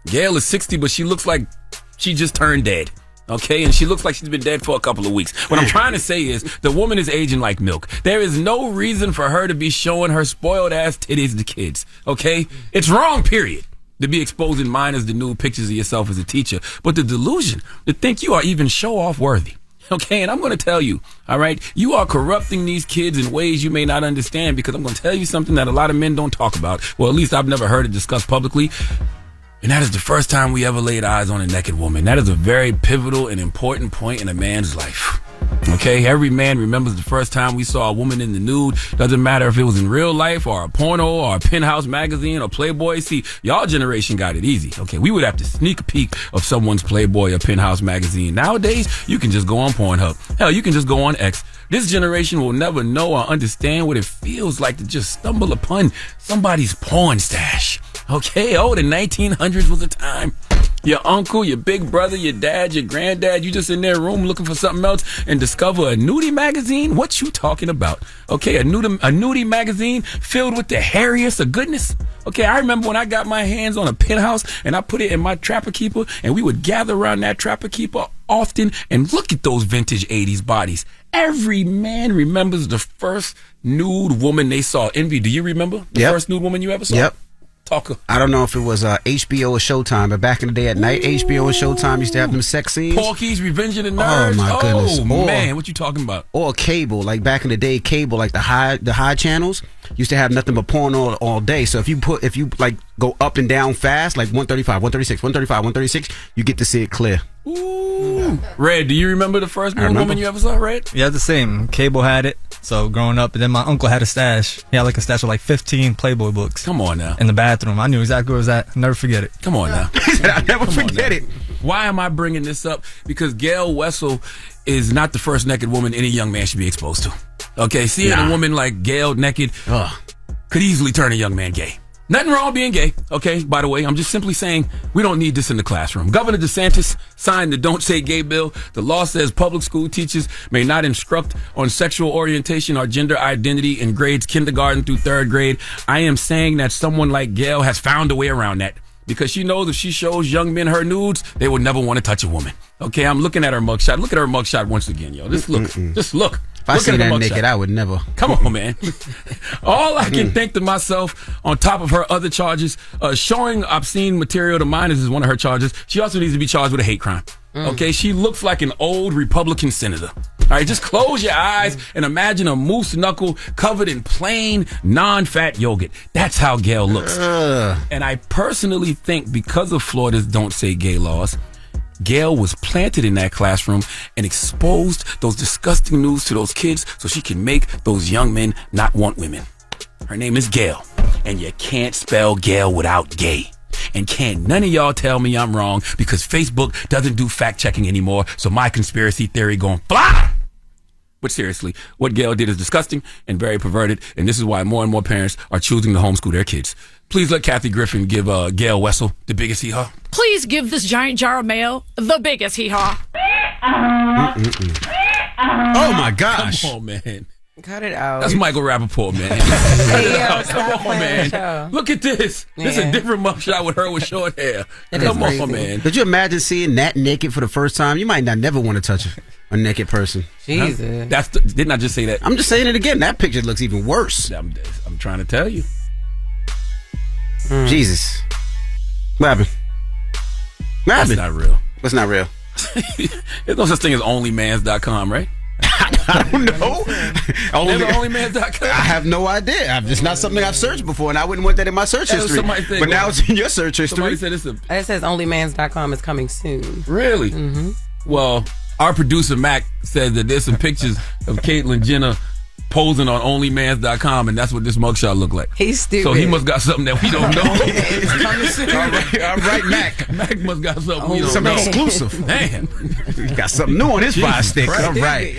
Speaker 3: Gail is 60, but she looks like she just turned dead. Okay? And she looks like she's been dead for a couple of weeks. What I'm trying to say is the woman is aging like milk. There is no reason for her to be showing her spoiled ass titties to kids. Okay? It's wrong, period, to be exposing minors to nude pictures of yourself as a teacher. But the delusion to think you are even show-off worthy. Okay, and I'm going to tell you, all right, you are corrupting these kids in ways you may not understand, because I'm going to tell you something that a lot of men don't talk about. Well, at least I've never heard it discussed publicly. And that is the first time we ever laid eyes on a naked woman. That is a very pivotal and important point in a man's life. Okay, every man remembers the first time we saw a woman in the nude. Doesn't matter if it was in real life or a porno or a Penthouse magazine or Playboy. See, y'all generation got it easy. Okay, we would have to sneak a peek of someone's Playboy or Penthouse magazine. Nowadays, you can just go on Pornhub. Hell, you can just go on X. This generation will never know or understand what it feels like to just stumble upon somebody's porn stash. Okay, the 1900s was a time. Your uncle, your big brother, your dad, your granddad, you just in their room looking for something else and discover a nudie magazine? What you talking about? Okay, a nudie magazine filled with the hairiest of goodness? Okay, I remember when I got my hands on a Penthouse and I put it in my Trapper Keeper and we would gather around that Trapper Keeper often and look at those vintage 80s bodies. Every man remembers the first nude woman they saw. Envy, do you remember the first nude woman you ever saw?
Speaker 2: Yep.
Speaker 3: Talker.
Speaker 2: I don't know if it was HBO or Showtime, but back in the day at night, HBO and Showtime used to have them sex scenes.
Speaker 3: Porky's Revenge of the Nerds.
Speaker 2: Oh my goodness!
Speaker 3: Man, what you talking about?
Speaker 2: Or cable, like back in the day, cable, like the high channels used to have nothing but porn all day. So if you like go up and down fast, like 135, 136, 135, 136, you get to see it clear.
Speaker 3: Ooh. Red, do you remember the first nude woman you ever saw, Red?
Speaker 10: Yeah, the same. Cable had it. So growing up, and then my uncle had a stash. He had like a stash of like 15 Playboy books.
Speaker 3: Come on now.
Speaker 10: In the bathroom. I knew exactly where it was at. Never forget it.
Speaker 3: Come on now.
Speaker 2: I'll never forget it.
Speaker 3: Why am I bringing this up? Because Gail Wessel is not the first naked woman any young man should be exposed to. Okay, seeing a woman like Gail naked could easily turn a young man gay. Nothing wrong with being gay, okay? By the way, I'm just simply saying we don't need this in the classroom. Governor DeSantis signed the Don't Say Gay bill. The law says public school teachers may not instruct on sexual orientation or gender identity in grades kindergarten through third grade. I am saying that someone like Gail has found a way around that because she knows if she shows young men her nudes, they will never want to touch a woman. Okay, I'm looking at her mugshot. Look at her mugshot once again, yo. Just look.
Speaker 2: If I see that naked, I would never.
Speaker 3: Come on, man. All I can think to myself, on top of her other charges, showing obscene material to minors is one of her charges. She also needs to be charged with a hate crime. Okay, she looks like an old Republican senator. All right, just close your eyes and imagine a moose knuckle covered in plain, non-fat yogurt. That's how Gail looks. And I personally think because of Florida's Don't Say Gay laws, Gail was planted in that classroom and exposed those disgusting news to those kids so she can make those young men not want women. Her name is Gail, and you can't spell Gail without gay. And can't none of y'all tell me I'm wrong because Facebook doesn't do fact checking anymore, so my conspiracy theory going fly. But seriously, what Gail did is disgusting and very perverted, and this is why more and more parents are choosing to homeschool their kids. Please let Kathy Griffin give Gail Wessel the biggest hee-haw.
Speaker 11: Please give this giant jar of mail the biggest hee-haw.
Speaker 2: Oh, my gosh.
Speaker 3: Come on, man.
Speaker 7: Cut it out.
Speaker 3: That's Michael Rappaport, man. Come on, man. Look at this. This is a different mugshot with her with short hair. Come on, man.
Speaker 2: Could you imagine seeing that naked for the first time? You might not never want to touch a naked person.
Speaker 7: Jesus.
Speaker 3: Didn't I just say that?
Speaker 2: I'm just saying it again. That picture looks even worse.
Speaker 3: I'm trying to tell you.
Speaker 2: Jesus. What happened?
Speaker 3: That's not real.
Speaker 2: What's not real?
Speaker 3: There's no such thing as onlymans.com, right?
Speaker 2: I don't know.
Speaker 3: Onlymans.com?
Speaker 2: I have no idea. It's not something I've searched before, and I wouldn't want that in my search history. But now it's in your search history.
Speaker 7: It says onlymans.com is coming soon.
Speaker 3: Really?
Speaker 7: Mm-hmm.
Speaker 3: Well, our producer Mack said that there's some pictures of Caitlyn Jenner posing on onlymans.com, and that's what this mugshot looked like.
Speaker 7: He's stupid.
Speaker 3: So he must got something that we don't know.
Speaker 2: All right, Mac.
Speaker 3: Mac must got something we don't
Speaker 2: something
Speaker 3: know.
Speaker 2: exclusive.
Speaker 3: Man.
Speaker 2: He got something new on his fire stick. All right.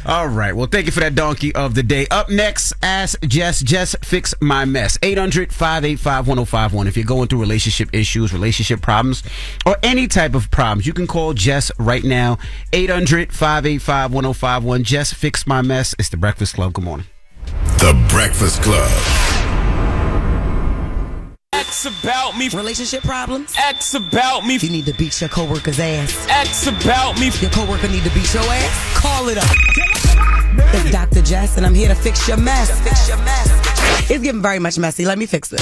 Speaker 2: All right. Well, thank you for that donkey of the day. Up next, ask Jess Fix My Mess. 800-585-1051. If you're going through relationship issues, relationship problems, or any type of problems, you can call Jess right now. 800-585-1051. Jess Fix My Mess. It's the Breakfast Club. Good morning.
Speaker 8: The Breakfast Club.
Speaker 9: X about me.
Speaker 7: Relationship problems?
Speaker 9: X about me.
Speaker 7: You need to beat your coworker's ass.
Speaker 9: X about me.
Speaker 7: Your coworker need to beat your ass? Call it up. It's Dr. Jess, and I'm here to fix your mess. It's getting very much messy. Let me fix it.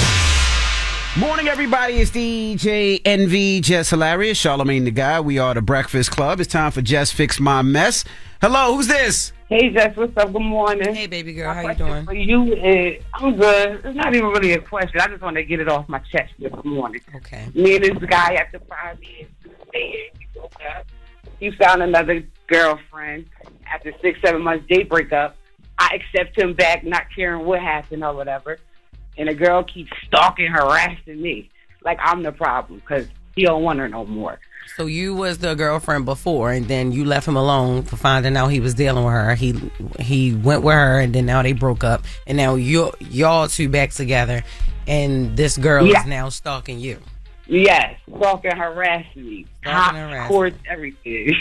Speaker 2: Morning, everybody. It's DJ NV, Jess Hilarious, Charlamagne the Guy. We are the Breakfast Club. It's time for Jess Fix My Mess. Hello, who's this?
Speaker 12: Hey, Jess, what's up? Good morning.
Speaker 7: Hey, baby girl, how you
Speaker 12: doing? For you, I'm good. It's not even really a question. I just want to get it off my chest this morning.
Speaker 7: Okay.
Speaker 12: Me and this guy, after 5 years, we broke up. He found another girlfriend. After 6-7 months, they break up. I accept him back, not caring what happened or whatever. And the girl keeps stalking, harassing me. Like I'm the problem because he don't want her no more.
Speaker 7: So you was the girlfriend before, and then you left him alone for finding out he was dealing with her. He went with her, and then now they broke up, and now y'all two back together, and this girl is now stalking you.
Speaker 12: Yes, stalking, harassing me, courts, everything.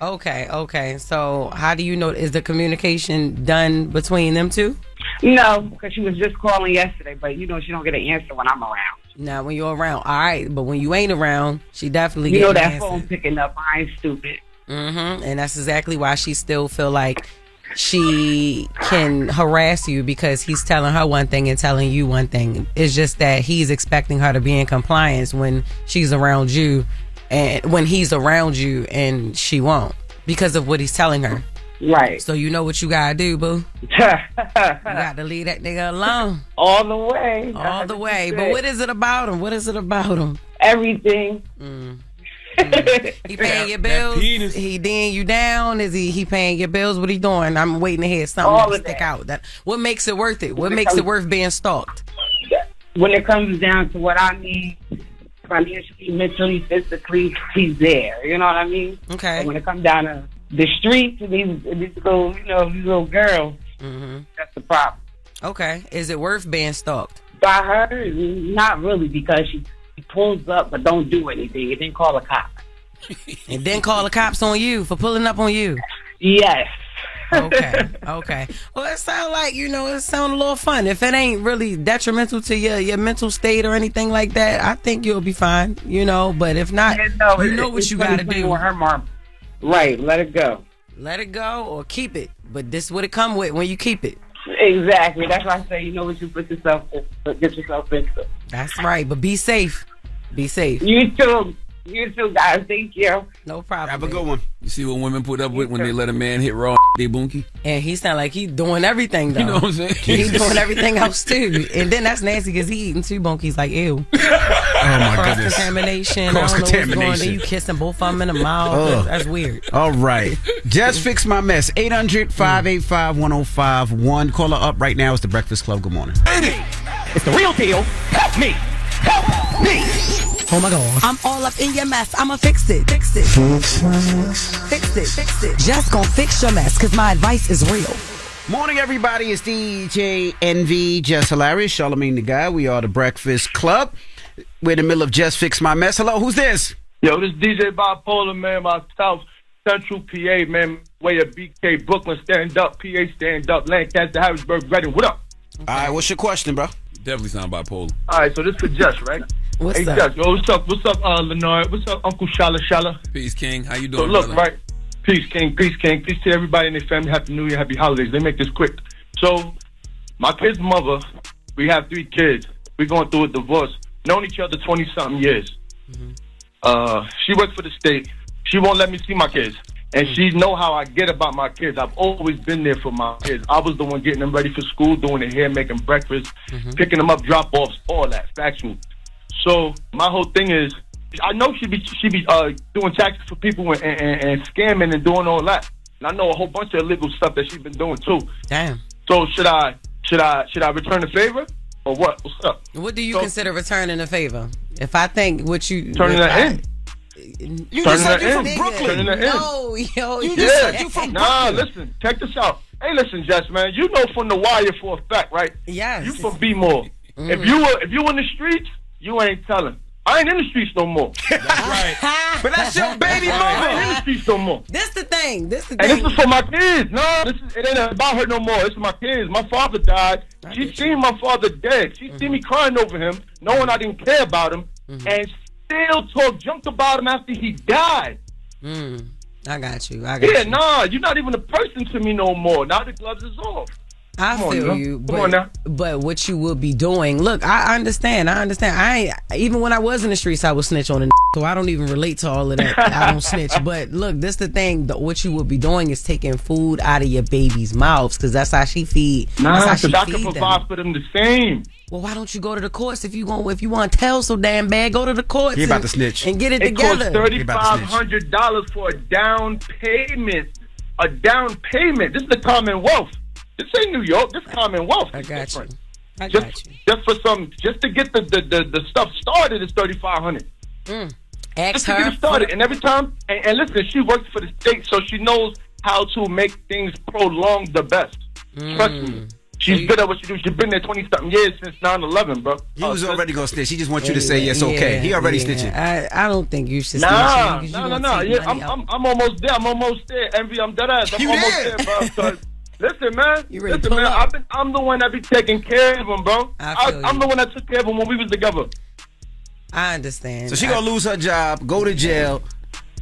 Speaker 7: Okay. So how do you know? Is the communication done between them two?
Speaker 12: No, because she was just calling yesterday, but she don't get an answer when I'm around.
Speaker 7: Now, when you're around, all right, but when you ain't around, she definitely
Speaker 12: gets
Speaker 7: that
Speaker 12: phone picking up. I ain't stupid.
Speaker 7: And that's exactly why she still feel like she can harass you, because he's telling her one thing and telling you one thing. It's just that he's expecting her to be in compliance when she's around you, and when he's around you, and she won't because of what he's telling her.
Speaker 12: Right.
Speaker 7: So you know what you gotta do, boo. You got to leave that nigga alone.
Speaker 12: All the way.
Speaker 7: All the way. But what is it about him?
Speaker 12: Everything.
Speaker 7: He paying your bills? He D'ing you down? Is he paying your bills? What he doing? I'm waiting to hear something to stick out. What makes it worth it? What makes it worth being stalked?
Speaker 12: When it comes down to what I need, financially, mentally, physically, he's there. You know what I mean?
Speaker 7: Okay.
Speaker 12: But when it comes down to the streets and these little girls, that's the problem.
Speaker 7: Okay. Is it worth being stalked?
Speaker 12: By her, not really, because she pulls up but don't do anything. It didn't call a cop.
Speaker 7: And then call the cops on you for pulling up on you?
Speaker 12: Yes.
Speaker 7: Okay. Well, it sounds like, it sounds a little fun. If it ain't really detrimental to your mental state or anything like that, I think you'll be fine, But if not, you know what you got to do.
Speaker 12: With her mom. Right, let it go.
Speaker 7: Let it go or keep it. But this is what it come with when you keep it.
Speaker 12: Exactly. That's why I say, what you get yourself into.
Speaker 7: That's right. But be safe. Be safe.
Speaker 12: You too, guys. Thank you.
Speaker 7: No problem.
Speaker 2: Have a good one.
Speaker 3: You see what women put up with when they let a man hit raw they bunkie?
Speaker 7: And he sound like he doing everything, though.
Speaker 3: You know what I'm saying?
Speaker 7: He doing everything else, too. And then that's nasty because he eating 2 bunkies like, ew.
Speaker 2: Oh, my goodness.
Speaker 7: Cross-contamination. Then you kissing both of them in the mouth. That's weird.
Speaker 2: All right. Jess Fix My Mess. 800-585-1051. Call her up right now. It's The Breakfast Club. Good morning.
Speaker 9: It's the real deal. Help me. Help me.
Speaker 7: Oh my God. I'm all up in your mess. I'ma fix it. Fix it. Just gonna fix your mess, cause my advice is real.
Speaker 2: Morning, everybody. It's DJ NV, Jess Hilarious, Charlamagne the Guy. We are The Breakfast Club. We're in the middle of Jess Fix My Mess. Hello, who's this?
Speaker 4: Yo, this DJ Bipolar, man, my South Central PA, man. Way of BK, Brooklyn, stand up, PA, stand up, Lancaster, Harrisburg, Reading. What up?
Speaker 2: All right, what's your question, bro?
Speaker 3: Definitely sound bipolar.
Speaker 4: All right, so this for Jess, right?
Speaker 7: What's
Speaker 4: up?
Speaker 7: Jess,
Speaker 4: yo, what's up, Lenore? What's up, Uncle Shala?
Speaker 3: Peace, King. How you doing,
Speaker 4: so look,
Speaker 3: brother?
Speaker 4: Right? Peace, King. Peace to everybody in their family. Happy New Year, happy holidays. They make this quick. So, my kid's mother, we have 3 kids. We're going through a divorce. Known each other 20-something years. She works for the state. She won't let me see my kids. And she know how I get about my kids. I've always been there for my kids. I was the one getting them ready for school, doing their hair, making breakfast, picking them up, drop-offs, all that, factual. So my whole thing is, I know she be doing taxes for people and scamming and doing all that. And I know a whole bunch of illegal stuff that she's been doing too.
Speaker 7: Damn.
Speaker 4: So should I return the favor or what? What's up?
Speaker 7: What do you consider returning a favor? If I think what you
Speaker 4: turning that in.
Speaker 2: You just said you from Brooklyn.
Speaker 7: No, yo.
Speaker 2: You just said you from Brooklyn.
Speaker 4: Nah, listen. Check this out. Hey, listen, Jess, man. You know from The Wire for a fact, right?
Speaker 7: Yes.
Speaker 4: You from B-More. If you in the streets, you ain't telling. I ain't in the streets no more.
Speaker 2: That's right. But that's your baby mama.
Speaker 4: I ain't in the streets no more.
Speaker 7: This the thing.
Speaker 4: And this is for my kids. No, it ain't about her no more. It's my kids. My father died. She seen my father dead. She seen me crying over him, knowing I didn't care about him, and still talk junk about him after he died.
Speaker 7: I got you.
Speaker 4: Yeah, nah, you're not even a person to me no more. Now the gloves is off.
Speaker 7: I feel you, but what you will be doing, look, I understand. Even when I was in the streets, I would snitch on so I don't even relate to all of that. I don't snitch. But look, this the thing, what you will be doing is taking food out of your baby's mouths, because that's how she feed.
Speaker 4: Nah, because I can provide for them the same.
Speaker 7: Well, why don't you go to the courts if you want to tell so damn bad? Go to the courts.
Speaker 2: He about to snitch
Speaker 7: and get it together.
Speaker 4: It costs $3,500 for a down payment. A down payment. This is the Commonwealth. This ain't New York. This Commonwealth.
Speaker 7: I got you.
Speaker 4: Just to get the stuff started is $3,500.
Speaker 7: Ask
Speaker 4: just
Speaker 7: her.
Speaker 4: To get it started, and every time, and listen, she works for the state, so she knows how to make things prolong the best. Trust me. She's good at what she do. She's been there 20-something years since 9/11, bro.
Speaker 2: He was already gonna snitch. He just wants you to say yes, okay. He already snitching.
Speaker 7: I don't think you should snitch.
Speaker 4: No. Yeah, I'm almost there. Envy, I'm dead ass. I'm almost there, bro. So, listen, man. I'm the one that be taking care of him, bro. I'm the one that took care of him when we was together.
Speaker 7: I understand.
Speaker 2: So she gonna lose her job, go to jail,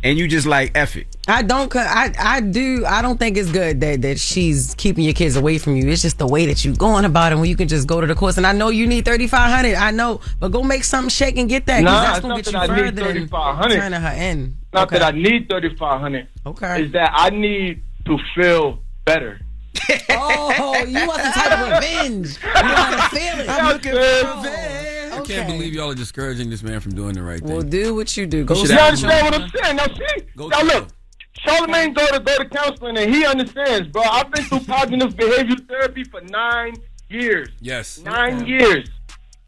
Speaker 2: and you just like F it.
Speaker 7: I don't think it's good that she's keeping your kids away from you. It's just the way that you going about it when you can just go to the courts. And I know you need $3,500. I know, but go make something shake and get that.
Speaker 4: Nah,
Speaker 7: that's gonna get you further than turning her in.
Speaker 4: Not that I need $3,500.
Speaker 7: Okay.
Speaker 4: Is that I need to feel better.
Speaker 7: Oh, you want some type of revenge? You know how to feel it.
Speaker 2: I'm looking for revenge.
Speaker 3: I can't believe y'all are discouraging this man from doing the right thing.
Speaker 7: Well, do what you do. Go.
Speaker 4: You understand what I'm saying? Now look. Charlamagne go to counseling and he understands, bro. I've been through cognitive behavioral therapy for 9 years.
Speaker 3: Yes.
Speaker 4: 9 years.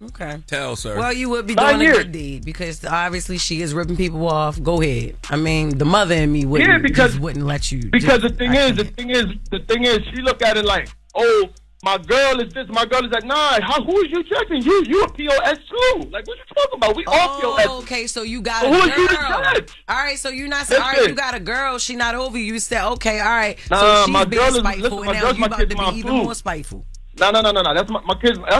Speaker 7: Okay.
Speaker 3: Tell, sir.
Speaker 7: Well, you would be doing a good deed because obviously she is ripping people off. Go ahead. I mean, the mother in me wouldn't let you.
Speaker 4: Because the thing is, she look at it like, oh, my girl is this, my girl is that. Nah, who is you judging? You a POS too. Like, what you talking about? We all POS.
Speaker 7: Okay, so you got a
Speaker 4: who
Speaker 7: girl.
Speaker 4: Is you to judge?
Speaker 7: All right, so you're not saying, all right, you got a girl, she not over you. You said, okay, all right.
Speaker 4: Nah,
Speaker 7: so she's
Speaker 4: my
Speaker 7: being
Speaker 4: girl
Speaker 7: spiteful,
Speaker 4: listen,
Speaker 7: and
Speaker 4: my
Speaker 7: now
Speaker 4: girl's
Speaker 7: you
Speaker 4: my
Speaker 7: about
Speaker 4: kid's
Speaker 7: to be
Speaker 4: mom
Speaker 7: even
Speaker 4: too.
Speaker 7: more spiteful.
Speaker 4: No. That's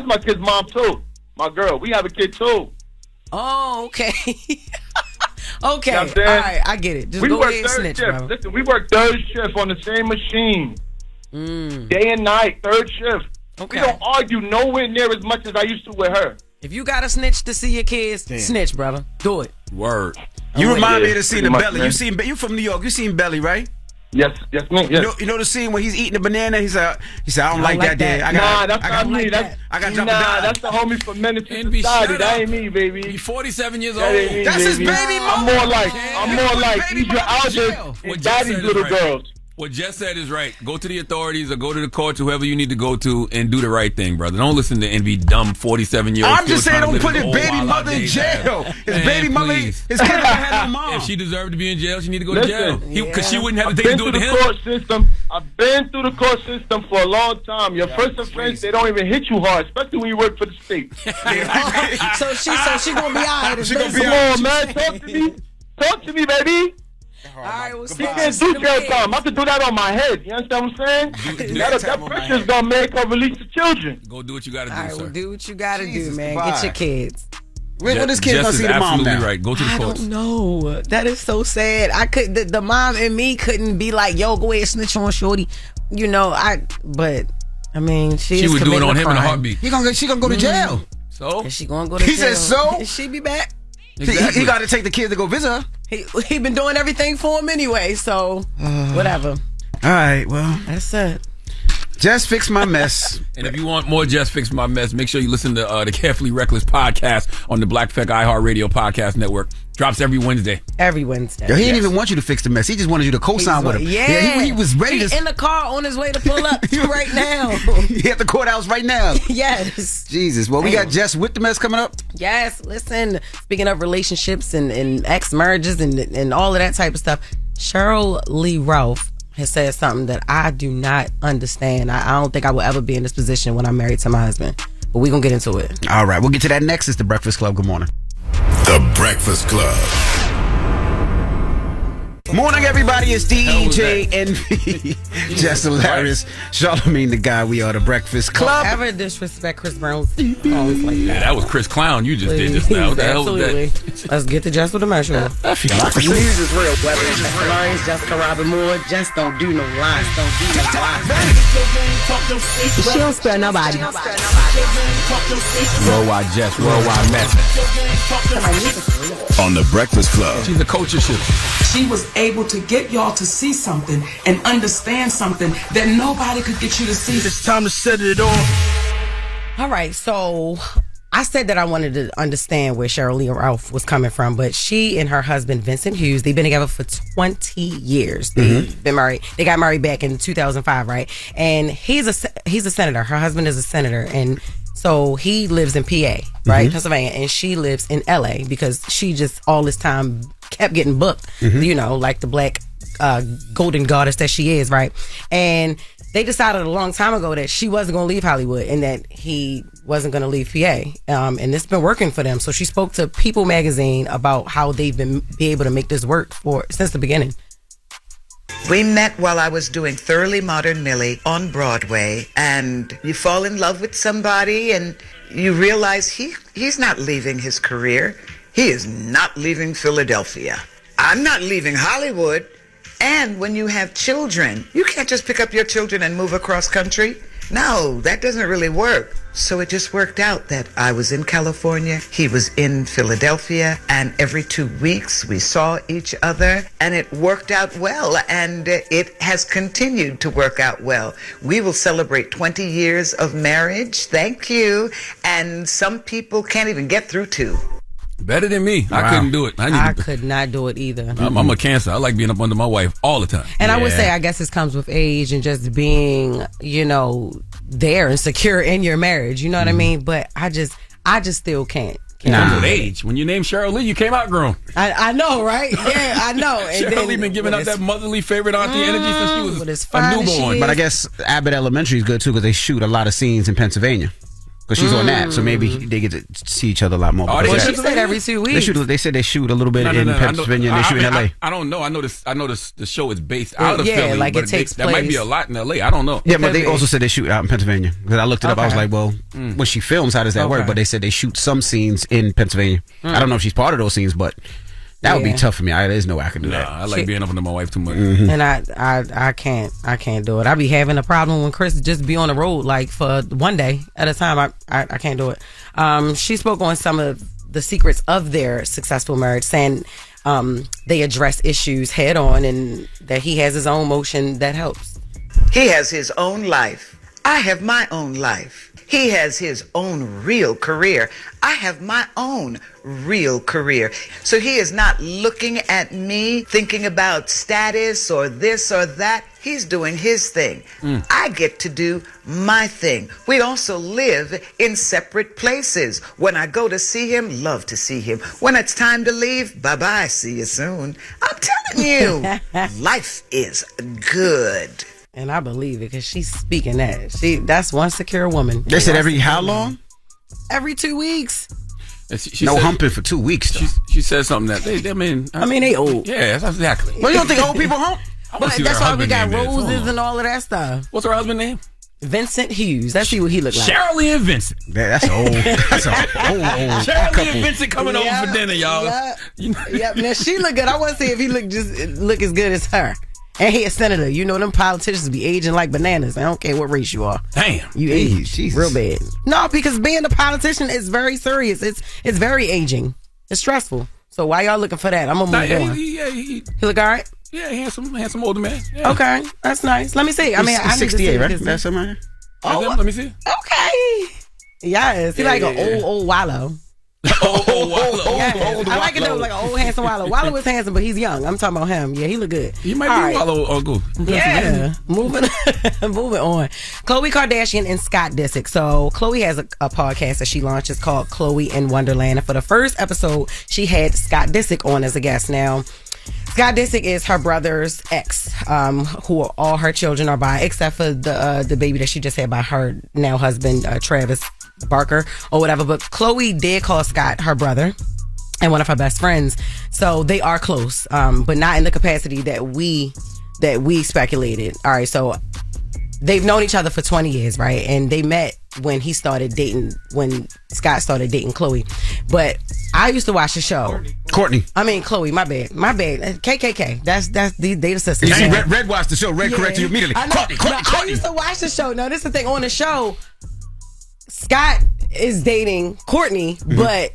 Speaker 4: my kid's mom too. My girl. We have a kid too.
Speaker 7: Oh, okay. Okay,
Speaker 4: You know
Speaker 7: all right, I get it. Just go ahead and snitch, bro.
Speaker 4: Listen, we work third shift on the same machine. Day and night, third shift.
Speaker 7: Okay.
Speaker 4: We don't argue nowhere near as much as I used to with her.
Speaker 7: If you got to snitch to see your kids, snitch, brother. Do it.
Speaker 3: Word.
Speaker 2: You remind me of the scene of Belly. You from New York. You seen Belly, right?
Speaker 4: Yes, man. Yes.
Speaker 2: You know the scene when he's eating the banana. He said, I don't like that.
Speaker 4: That's not me. That's the homie from Menace to Society. That ain't me, baby.
Speaker 3: He's 47 years old.
Speaker 2: That's his baby mama.
Speaker 4: I'm more like Idris Elba and Daddy's little girls.
Speaker 3: What Jess said is right. Go to the authorities or go to the courts, whoever you need to go to, and do the right thing, brother. Don't listen to envy, dumb 47-year-old.
Speaker 2: I'm just saying, don't put his baby mother in jail. His baby mother, his kid never had no mom.
Speaker 3: If she deserved to be in jail, she need to go to jail. Because she wouldn't have to do it to him.
Speaker 4: I've been through the court system for a long time. Your first offense, they don't even hit you hard, especially when you work for the state.
Speaker 7: so she gonna be all right.
Speaker 4: Come on, man. Talk to me, baby.
Speaker 7: All right, well,
Speaker 4: she can't do jail time. I have to do that on my head. You understand what I'm saying? That pressure's gonna make her release the children.
Speaker 3: Go do what you gotta do,
Speaker 7: all right,
Speaker 3: sir.
Speaker 7: Well, do what you gotta do, man. Get your kids.
Speaker 2: When this kid gonna see the mom now?
Speaker 3: Right. Go to the courts.
Speaker 7: I don't know. That is so sad. I could. The mom and me couldn't be like, "Yo, go ahead, snitch on Shorty." You know, But I mean, she
Speaker 3: would do it on him in a heartbeat.
Speaker 2: She gonna go to jail.
Speaker 3: So
Speaker 7: is she gonna go to jail?
Speaker 2: He said so.
Speaker 7: Is she be back?
Speaker 2: Exactly. He got to take the kids to go visit her.
Speaker 7: He been doing everything for him anyway, so whatever.
Speaker 2: All right, well,
Speaker 7: that's it.
Speaker 2: Jess Fix My Mess.
Speaker 3: And if you want more Jess Fix My Mess, make sure you listen to the Carefully Reckless podcast on the Black Effect iHeartRadio podcast network. Drops every Wednesday.
Speaker 7: Every Wednesday.
Speaker 2: Yo, he didn't even want you to fix the mess. He just wanted you to co-sign with him.
Speaker 7: Yeah,
Speaker 2: he was ready
Speaker 7: in the car on his way to pull up right now.
Speaker 2: He at the courthouse right now.
Speaker 7: Yes.
Speaker 2: Jesus. Well, we got Jess With The Mess coming up.
Speaker 7: Yes. Listen, speaking of relationships and ex-marriages and all of that type of stuff, Cheryl Lee Ralph has said something that I do not understand. I don't think I will ever be in this position when I'm married to my husband. But we're going to get into it.
Speaker 2: All right. We'll get to that next. It's The Breakfast Club. Good morning.
Speaker 8: The Breakfast Club.
Speaker 2: Morning, everybody. It's DJ Envy, Jess Hilarious, Charlamagne the guy. We are The Breakfast Club.
Speaker 7: Don't ever disrespect Chris Brown's songs like that.
Speaker 3: Yeah, that was Chris Clown you just did just now. What the hell was that?
Speaker 7: Let's get to Jess With The Mess.
Speaker 2: I feel like
Speaker 7: the news is real. Whether it's Jessica Hilarious, Jessica Robin Moore, Jess don't do no lies. Don't do no lies.
Speaker 6: She don't spare nobody.
Speaker 3: Worldwide Jess, worldwide mess.
Speaker 8: On The Breakfast Club.
Speaker 3: She's a coach of shit.
Speaker 15: She was able to get y'all to see something and understand something that nobody could get you to see.
Speaker 9: It's time to set it off.
Speaker 7: All right, so I said that I wanted to understand where Cheryl Lee Ralph was coming from, but she and her husband, Vincent Hughes, they've been together for 20 years. They've been married. They got married back in 2005, right? And he's a senator. Her husband is a senator, and so he lives in PA, right? Pennsylvania, and she lives in LA because she just all this time kept getting booked, you know, like the black golden goddess that she is, right? And they decided a long time ago that she wasn't going to leave Hollywood and that he wasn't going to leave PA. And it's been working for them. So she spoke to People magazine about how they've been able to make this work since the beginning.
Speaker 14: We met while I was doing Thoroughly Modern Millie on Broadway, and you fall in love with somebody and you realize he's not leaving his career. He is not leaving Philadelphia. I'm not leaving Hollywood. And when you have children, you can't just pick up your children and move across country. No, that doesn't really work. So it just worked out that I was in California, he was in Philadelphia, and every 2 weeks we saw each other, and it worked out well, and it has continued to work out well. We will celebrate 20 years of marriage, thank you, and some people can't even get through 2.
Speaker 3: Better than me. Wow. I couldn't do it.
Speaker 7: I could not do it either.
Speaker 3: I'm a Cancer. I like being up under my wife all the time.
Speaker 7: And I would say, I guess this comes with age and just being, there and secure in your marriage. You know what I mean? But I just still can't.
Speaker 3: With age. When you named Cheryl Lee, you came out grown.
Speaker 7: I know, right? Yeah, I know. And
Speaker 3: Cheryl Lee been giving out that motherly favorite auntie energy since she was a newborn.
Speaker 2: But I guess Abbott Elementary is good too because they shoot a lot of scenes in Pennsylvania. Because she's on that, so maybe they get to see each other a lot more.
Speaker 7: Well, she said every 2 weeks.
Speaker 2: They said they shoot a little bit in Pennsylvania and they shoot in LA.
Speaker 3: I don't know. I know the show is based out of Philly.
Speaker 7: Yeah, like it takes place.
Speaker 3: That might be a lot in LA. I don't know.
Speaker 2: Yeah, but they also said they shoot out in Pennsylvania. Because I looked it up. I was like, well, when she films, how does that work? But they said they shoot some scenes in Pennsylvania. I don't know if she's part of those scenes, but that would be tough for me. There's no way I can do that.
Speaker 3: I like being up under my wife too much.
Speaker 7: And I can't do it. I be having a problem when Chris just be on the road like for one day at a time. I can't do it. She spoke on some of the secrets of their successful marriage, saying they address issues head on and that he has his own motion that helps.
Speaker 14: He has his own life. I have my own life. He has his own real career. I have my own real career. So he is not looking at me thinking about status or this or that. He's doing his thing. I get to do my thing. We also live in separate places. When I go to see him, love to see him. When it's time to leave, bye-bye, see you soon. I'm telling you, life is good.
Speaker 7: And I believe it because she's speaking that. That's one secure woman.
Speaker 2: They said every how long?
Speaker 7: Every 2 weeks.
Speaker 3: She
Speaker 2: no
Speaker 3: said,
Speaker 2: humping for 2 weeks.
Speaker 3: She said something that
Speaker 7: they old.
Speaker 3: Yeah, that's exactly.
Speaker 2: Well, you don't think old people hump?
Speaker 7: But that's why we got roses and all of that stuff.
Speaker 3: What's her husband's name?
Speaker 7: Vincent Hughes. Let's see what he looked like.
Speaker 3: Cheryl Lee and Vincent.
Speaker 2: That's old. That's old.
Speaker 3: Cheryl Lee and Vincent coming over for dinner, y'all.
Speaker 7: Yep. Now she look good. I want to see if he look as good as her. And he a senator. You know them politicians be aging like bananas. I don't care what race you are.
Speaker 3: Damn.
Speaker 7: You age real bad. No, because being a politician is very serious. It's very aging. It's stressful. So why y'all looking for that? I'm gonna move on.
Speaker 3: He
Speaker 7: look all right?
Speaker 3: Yeah, handsome older man. Yeah.
Speaker 7: Okay, that's nice. Let me see. I mean,
Speaker 2: I 68, right? That's something.
Speaker 3: Oh, let me see.
Speaker 7: Okay. Yes, he like an old Wallow. Yes. I like it though, like an old handsome Wallow. Wallow is handsome, but he's young. I'm talking about him. Yeah, he look good.
Speaker 3: He might be Wallow uncle.
Speaker 7: Yeah. moving on. Khloe Kardashian and Scott Disick. So Khloe has a podcast that she launched. It's called Khloe in Wonderland. And for the first episode, she had Scott Disick on as a guest. Now, Scott Disick is her brother's ex, who all her children are by, except for the baby that she just had by her now husband, Travis Barker or whatever. But Khloe did call Scott her brother and one of her best friends, so they are close, but not in the capacity that we speculated. All right, so they've known each other for 20 years, right? And they met when Scott started dating Khloe. But I used to watch the show.
Speaker 2: Courtney.
Speaker 7: I mean Khloe, my bad. KKK. That's they the sisters.
Speaker 2: You see, Red watched the show. Red corrected you immediately. Courtney.
Speaker 7: I used to watch the show. No, this is the thing. On the show, Scott is dating Courtney, but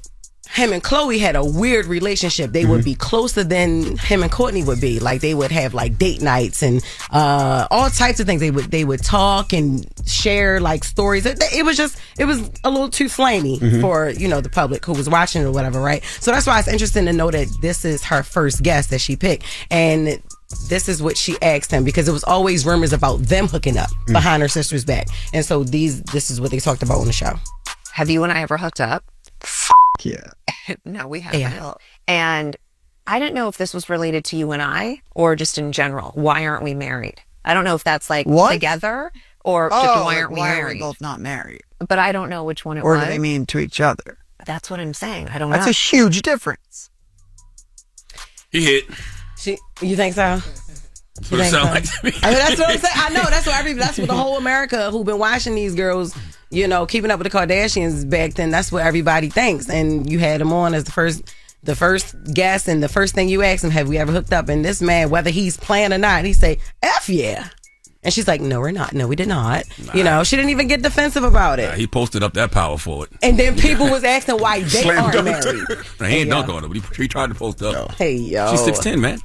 Speaker 7: him and Khloe had a weird relationship. They would be closer than him and Courtney would be. Like they would have like date nights and all types of things. They would talk and share like stories. It was a little too flamey for the public who was watching it or whatever, right? So that's why it's interesting to know that this is her first guest that she picked, and this is what she asked him, because it was always rumors about them hooking up behind her sister's back, and so this is what they talked about on the show.
Speaker 16: Have you and I ever hooked up?
Speaker 17: Yeah.
Speaker 16: No, we haven't. Yeah. And I don't know if this was related to you and I or just in general. Why aren't we married? I don't know if that's like together or just why aren't we married?
Speaker 17: Why are we both not married?
Speaker 16: But I don't know which one it
Speaker 17: or
Speaker 16: was.
Speaker 17: Or do they mean to each other?
Speaker 16: That's what I'm saying. I don't know.
Speaker 17: That's a huge difference.
Speaker 3: He hit.
Speaker 7: You think so?
Speaker 3: That's what it sounds like to me.
Speaker 7: I mean, that's what I'm saying. I know. That's what the whole America who've been watching these girls, keeping up with the Kardashians back then, that's what everybody thinks. And you had them on as the first guest, and the first thing you ask him, have we ever hooked up? And this man, whether he's playing or not, he say, F yeah. And she's like, no, we're not. No, we did not. Nah. She didn't even get defensive about it.
Speaker 3: Nah, he posted up that power forward.
Speaker 7: And then people was asking why they aren't married.
Speaker 3: Nah, he ain't dunk on her, but he tried to post up.
Speaker 7: Hey, yo.
Speaker 3: She's 6'10", man.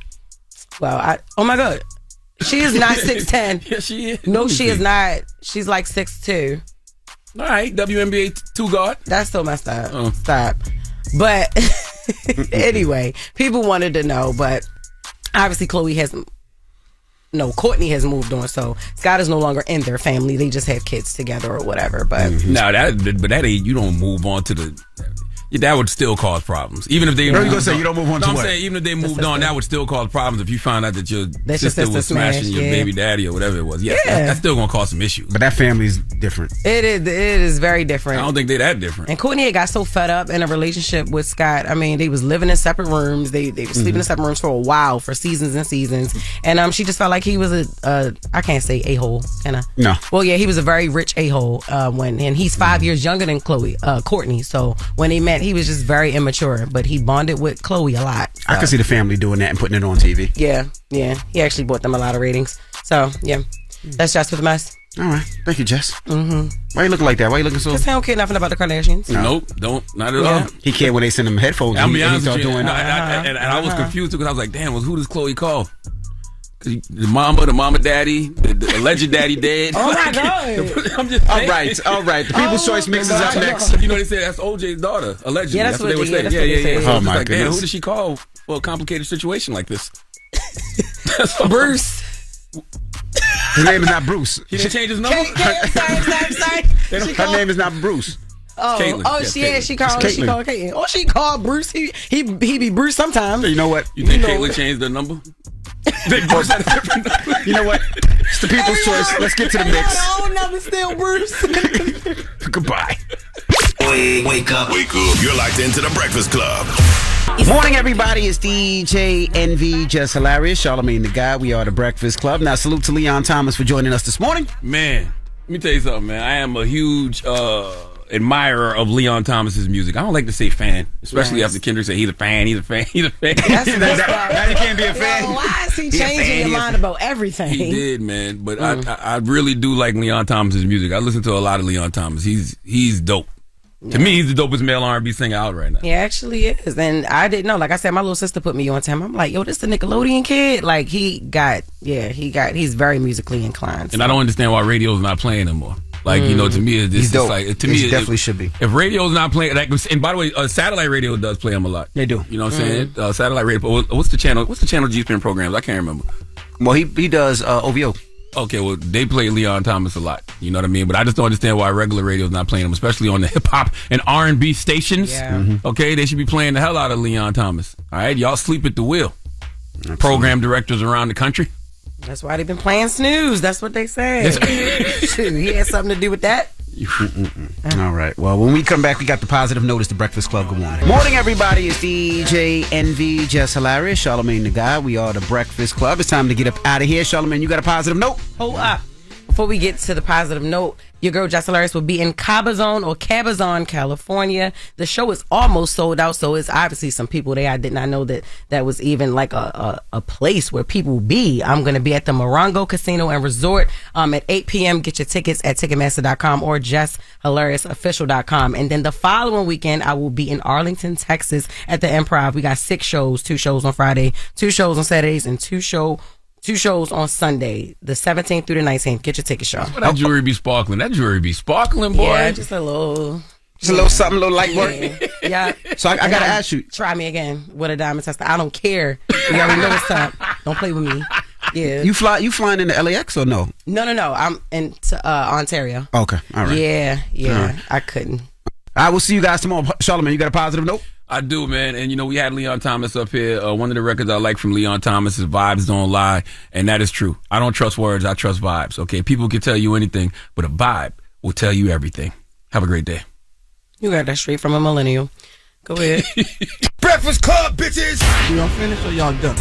Speaker 7: Well, oh my God. She is not 6'10".
Speaker 3: Yeah, she is.
Speaker 7: No, she is not. She's like 6'2".
Speaker 3: All right, WNBA 2 guard.
Speaker 7: That's so messed up. Oh. Stop. But anyway, people wanted to know, but obviously Courtney has moved on, so Scott is no longer in their family. They just have kids together or whatever. But
Speaker 3: that ain't, you don't move on to the. That would still cause problems, even if they.
Speaker 2: No, you gonna say you don't move on to what?
Speaker 3: I'm saying even if they moved on, that would still cause problems if you found out that your sister was smashing your baby daddy or whatever it was. Yes, that's still gonna cause some issues.
Speaker 2: But that family's different.
Speaker 7: It is very different.
Speaker 3: I don't think they're that different.
Speaker 7: And Courtney had got so fed up in a relationship with Scott. I mean, they was living in separate rooms. They were sleeping in separate rooms for a while, for seasons and seasons. And she just felt like he was I can't say a-hole, can I?
Speaker 2: No.
Speaker 7: Well, yeah, he was a very rich a-hole. And he's 5 years younger than Courtney. So when they met, he was just very immature, but he bonded with Chloe a lot. So.
Speaker 2: I can see the family doing that and putting it on TV.
Speaker 7: Yeah. He actually bought them a lot of ratings. So, yeah. That's Jess With The Mess.
Speaker 2: All right. Thank you, Jess. Mm-hmm. Why you looking like that? Why you looking so...
Speaker 7: Because he don't care nothing about the Kardashians.
Speaker 3: Nope. Not at all.
Speaker 2: He cared when they send him headphones.
Speaker 3: I'll be honest with you. And I was confused because I was like, damn, who does Chloe call? The mama, daddy, the alleged daddy dead.
Speaker 7: Oh my God!
Speaker 3: I'm just
Speaker 2: all right. The People's Choice Mix is up next.
Speaker 3: You know they say that's OJ's daughter, allegedly.
Speaker 7: Yeah, that's what
Speaker 3: they were saying.
Speaker 7: Yeah.
Speaker 3: Oh my goodness! Damn, who did she call for a complicated situation like this?
Speaker 7: Bruce.
Speaker 2: His name is not Bruce.
Speaker 3: He didn't change his number.
Speaker 7: Sorry.
Speaker 2: Her name is not Bruce.
Speaker 7: Caitlin. She called Caitlin. Oh, she called Bruce. He be Bruce sometimes.
Speaker 2: You know what?
Speaker 3: You think Caitlin changed their number?
Speaker 2: You know what? It's the People's Choice. Let's get to the mix.
Speaker 7: My own number still Bruce.
Speaker 2: Goodbye.
Speaker 8: Wake up. You're locked into the Breakfast Club.
Speaker 2: Morning, everybody. It's DJ NV, Jess Hilarious, Charlamagne the Guy. We are the Breakfast Club. Now, salute to Leon Thomas for joining us this morning.
Speaker 3: Man, let me tell you something, man. I am a huge admirer of Leon Thomas's music. I don't like to say fan, especially after Kendrick said he's a fan.
Speaker 2: Now you can't be a fan.
Speaker 7: Well, why is he changing your mind about everything?
Speaker 3: He did, man. But I really do like Leon Thomas's music. I listen to a lot of Leon Thomas. He's dope. To me, he's the dopest male R&B singer out right now.
Speaker 7: He actually is. And I didn't know. Like I said, my little sister put me on to him. I'm like, yo, this the Nickelodeon kid? Like, he's very musically inclined. So.
Speaker 3: And I don't understand why radio's not playing him more. Like, to me, it's
Speaker 2: dope.
Speaker 3: Like,
Speaker 2: he definitely should be.
Speaker 3: If radio's not playing, like, and by the way, satellite radio does play him a lot.
Speaker 2: They do.
Speaker 3: You know what I'm saying? Satellite radio. What's the channel G-Spin programs? I can't remember.
Speaker 2: Well, he does OVO.
Speaker 3: Okay, well, they play Leon Thomas a lot. You know what I mean? But I just don't understand why regular radio's not playing him, especially on the hip-hop and R&B stations.
Speaker 7: Yeah. Mm-hmm.
Speaker 3: Okay, they should be playing the hell out of Leon Thomas. All right? Y'all sleep at the wheel. Absolutely. Program directors around the country.
Speaker 7: That's why they've been playing snooze. That's what they say. Shoot, he had something to do with that.
Speaker 2: All right. Well, when we come back, we got the positive notice. The Breakfast Club. Good morning. Morning, everybody. It's DJ NV, Jess Hilarious, Charlamagne the Guy. We are the Breakfast Club. It's time to get up out of here. Charlamagne, you got a positive note?
Speaker 7: Hold up. Before we get to the positive note, your girl Jess Hilarious will be in Cabazon, California. The show is almost sold out, so it's obviously some people there. I did not know that was even like a place where people be. I'm going to be at the Morongo Casino and Resort at 8 p.m. Get your tickets at Ticketmaster.com or JessHilariousOfficial.com. And then the following weekend, I will be in Arlington, Texas at the Improv. We got 6 shows, 2 shows on Friday, 2 shows on Saturdays, and 2 shows on Sunday, the 17th through the 19th. Get your ticket, y'all.
Speaker 3: That jewelry be sparkling. That jewelry be sparkling, boy.
Speaker 7: Yeah, just a little
Speaker 2: something, a little light work.
Speaker 7: Yeah.
Speaker 2: So I got to ask you.
Speaker 7: Try me again with a diamond tester. I don't care. You already know what's up. Don't play with me. Yeah.
Speaker 2: You flying into LAX or no?
Speaker 7: No. I'm in Ontario.
Speaker 2: Okay. All right.
Speaker 7: Yeah.
Speaker 2: All right.
Speaker 7: I couldn't.
Speaker 2: I will see you guys tomorrow. Charlamagne, you got a positive note?
Speaker 3: I do, man. And, you know, we had Leon Thomas up here. One of the records I like from Leon Thomas is Vibes Don't Lie. And that is true. I don't trust words. I trust vibes. Okay. People can tell you anything, but a vibe will tell you everything. Have a great day.
Speaker 7: You got that straight from a millennial. Go ahead.
Speaker 9: Breakfast Club, bitches.
Speaker 17: Y'all finished or y'all done?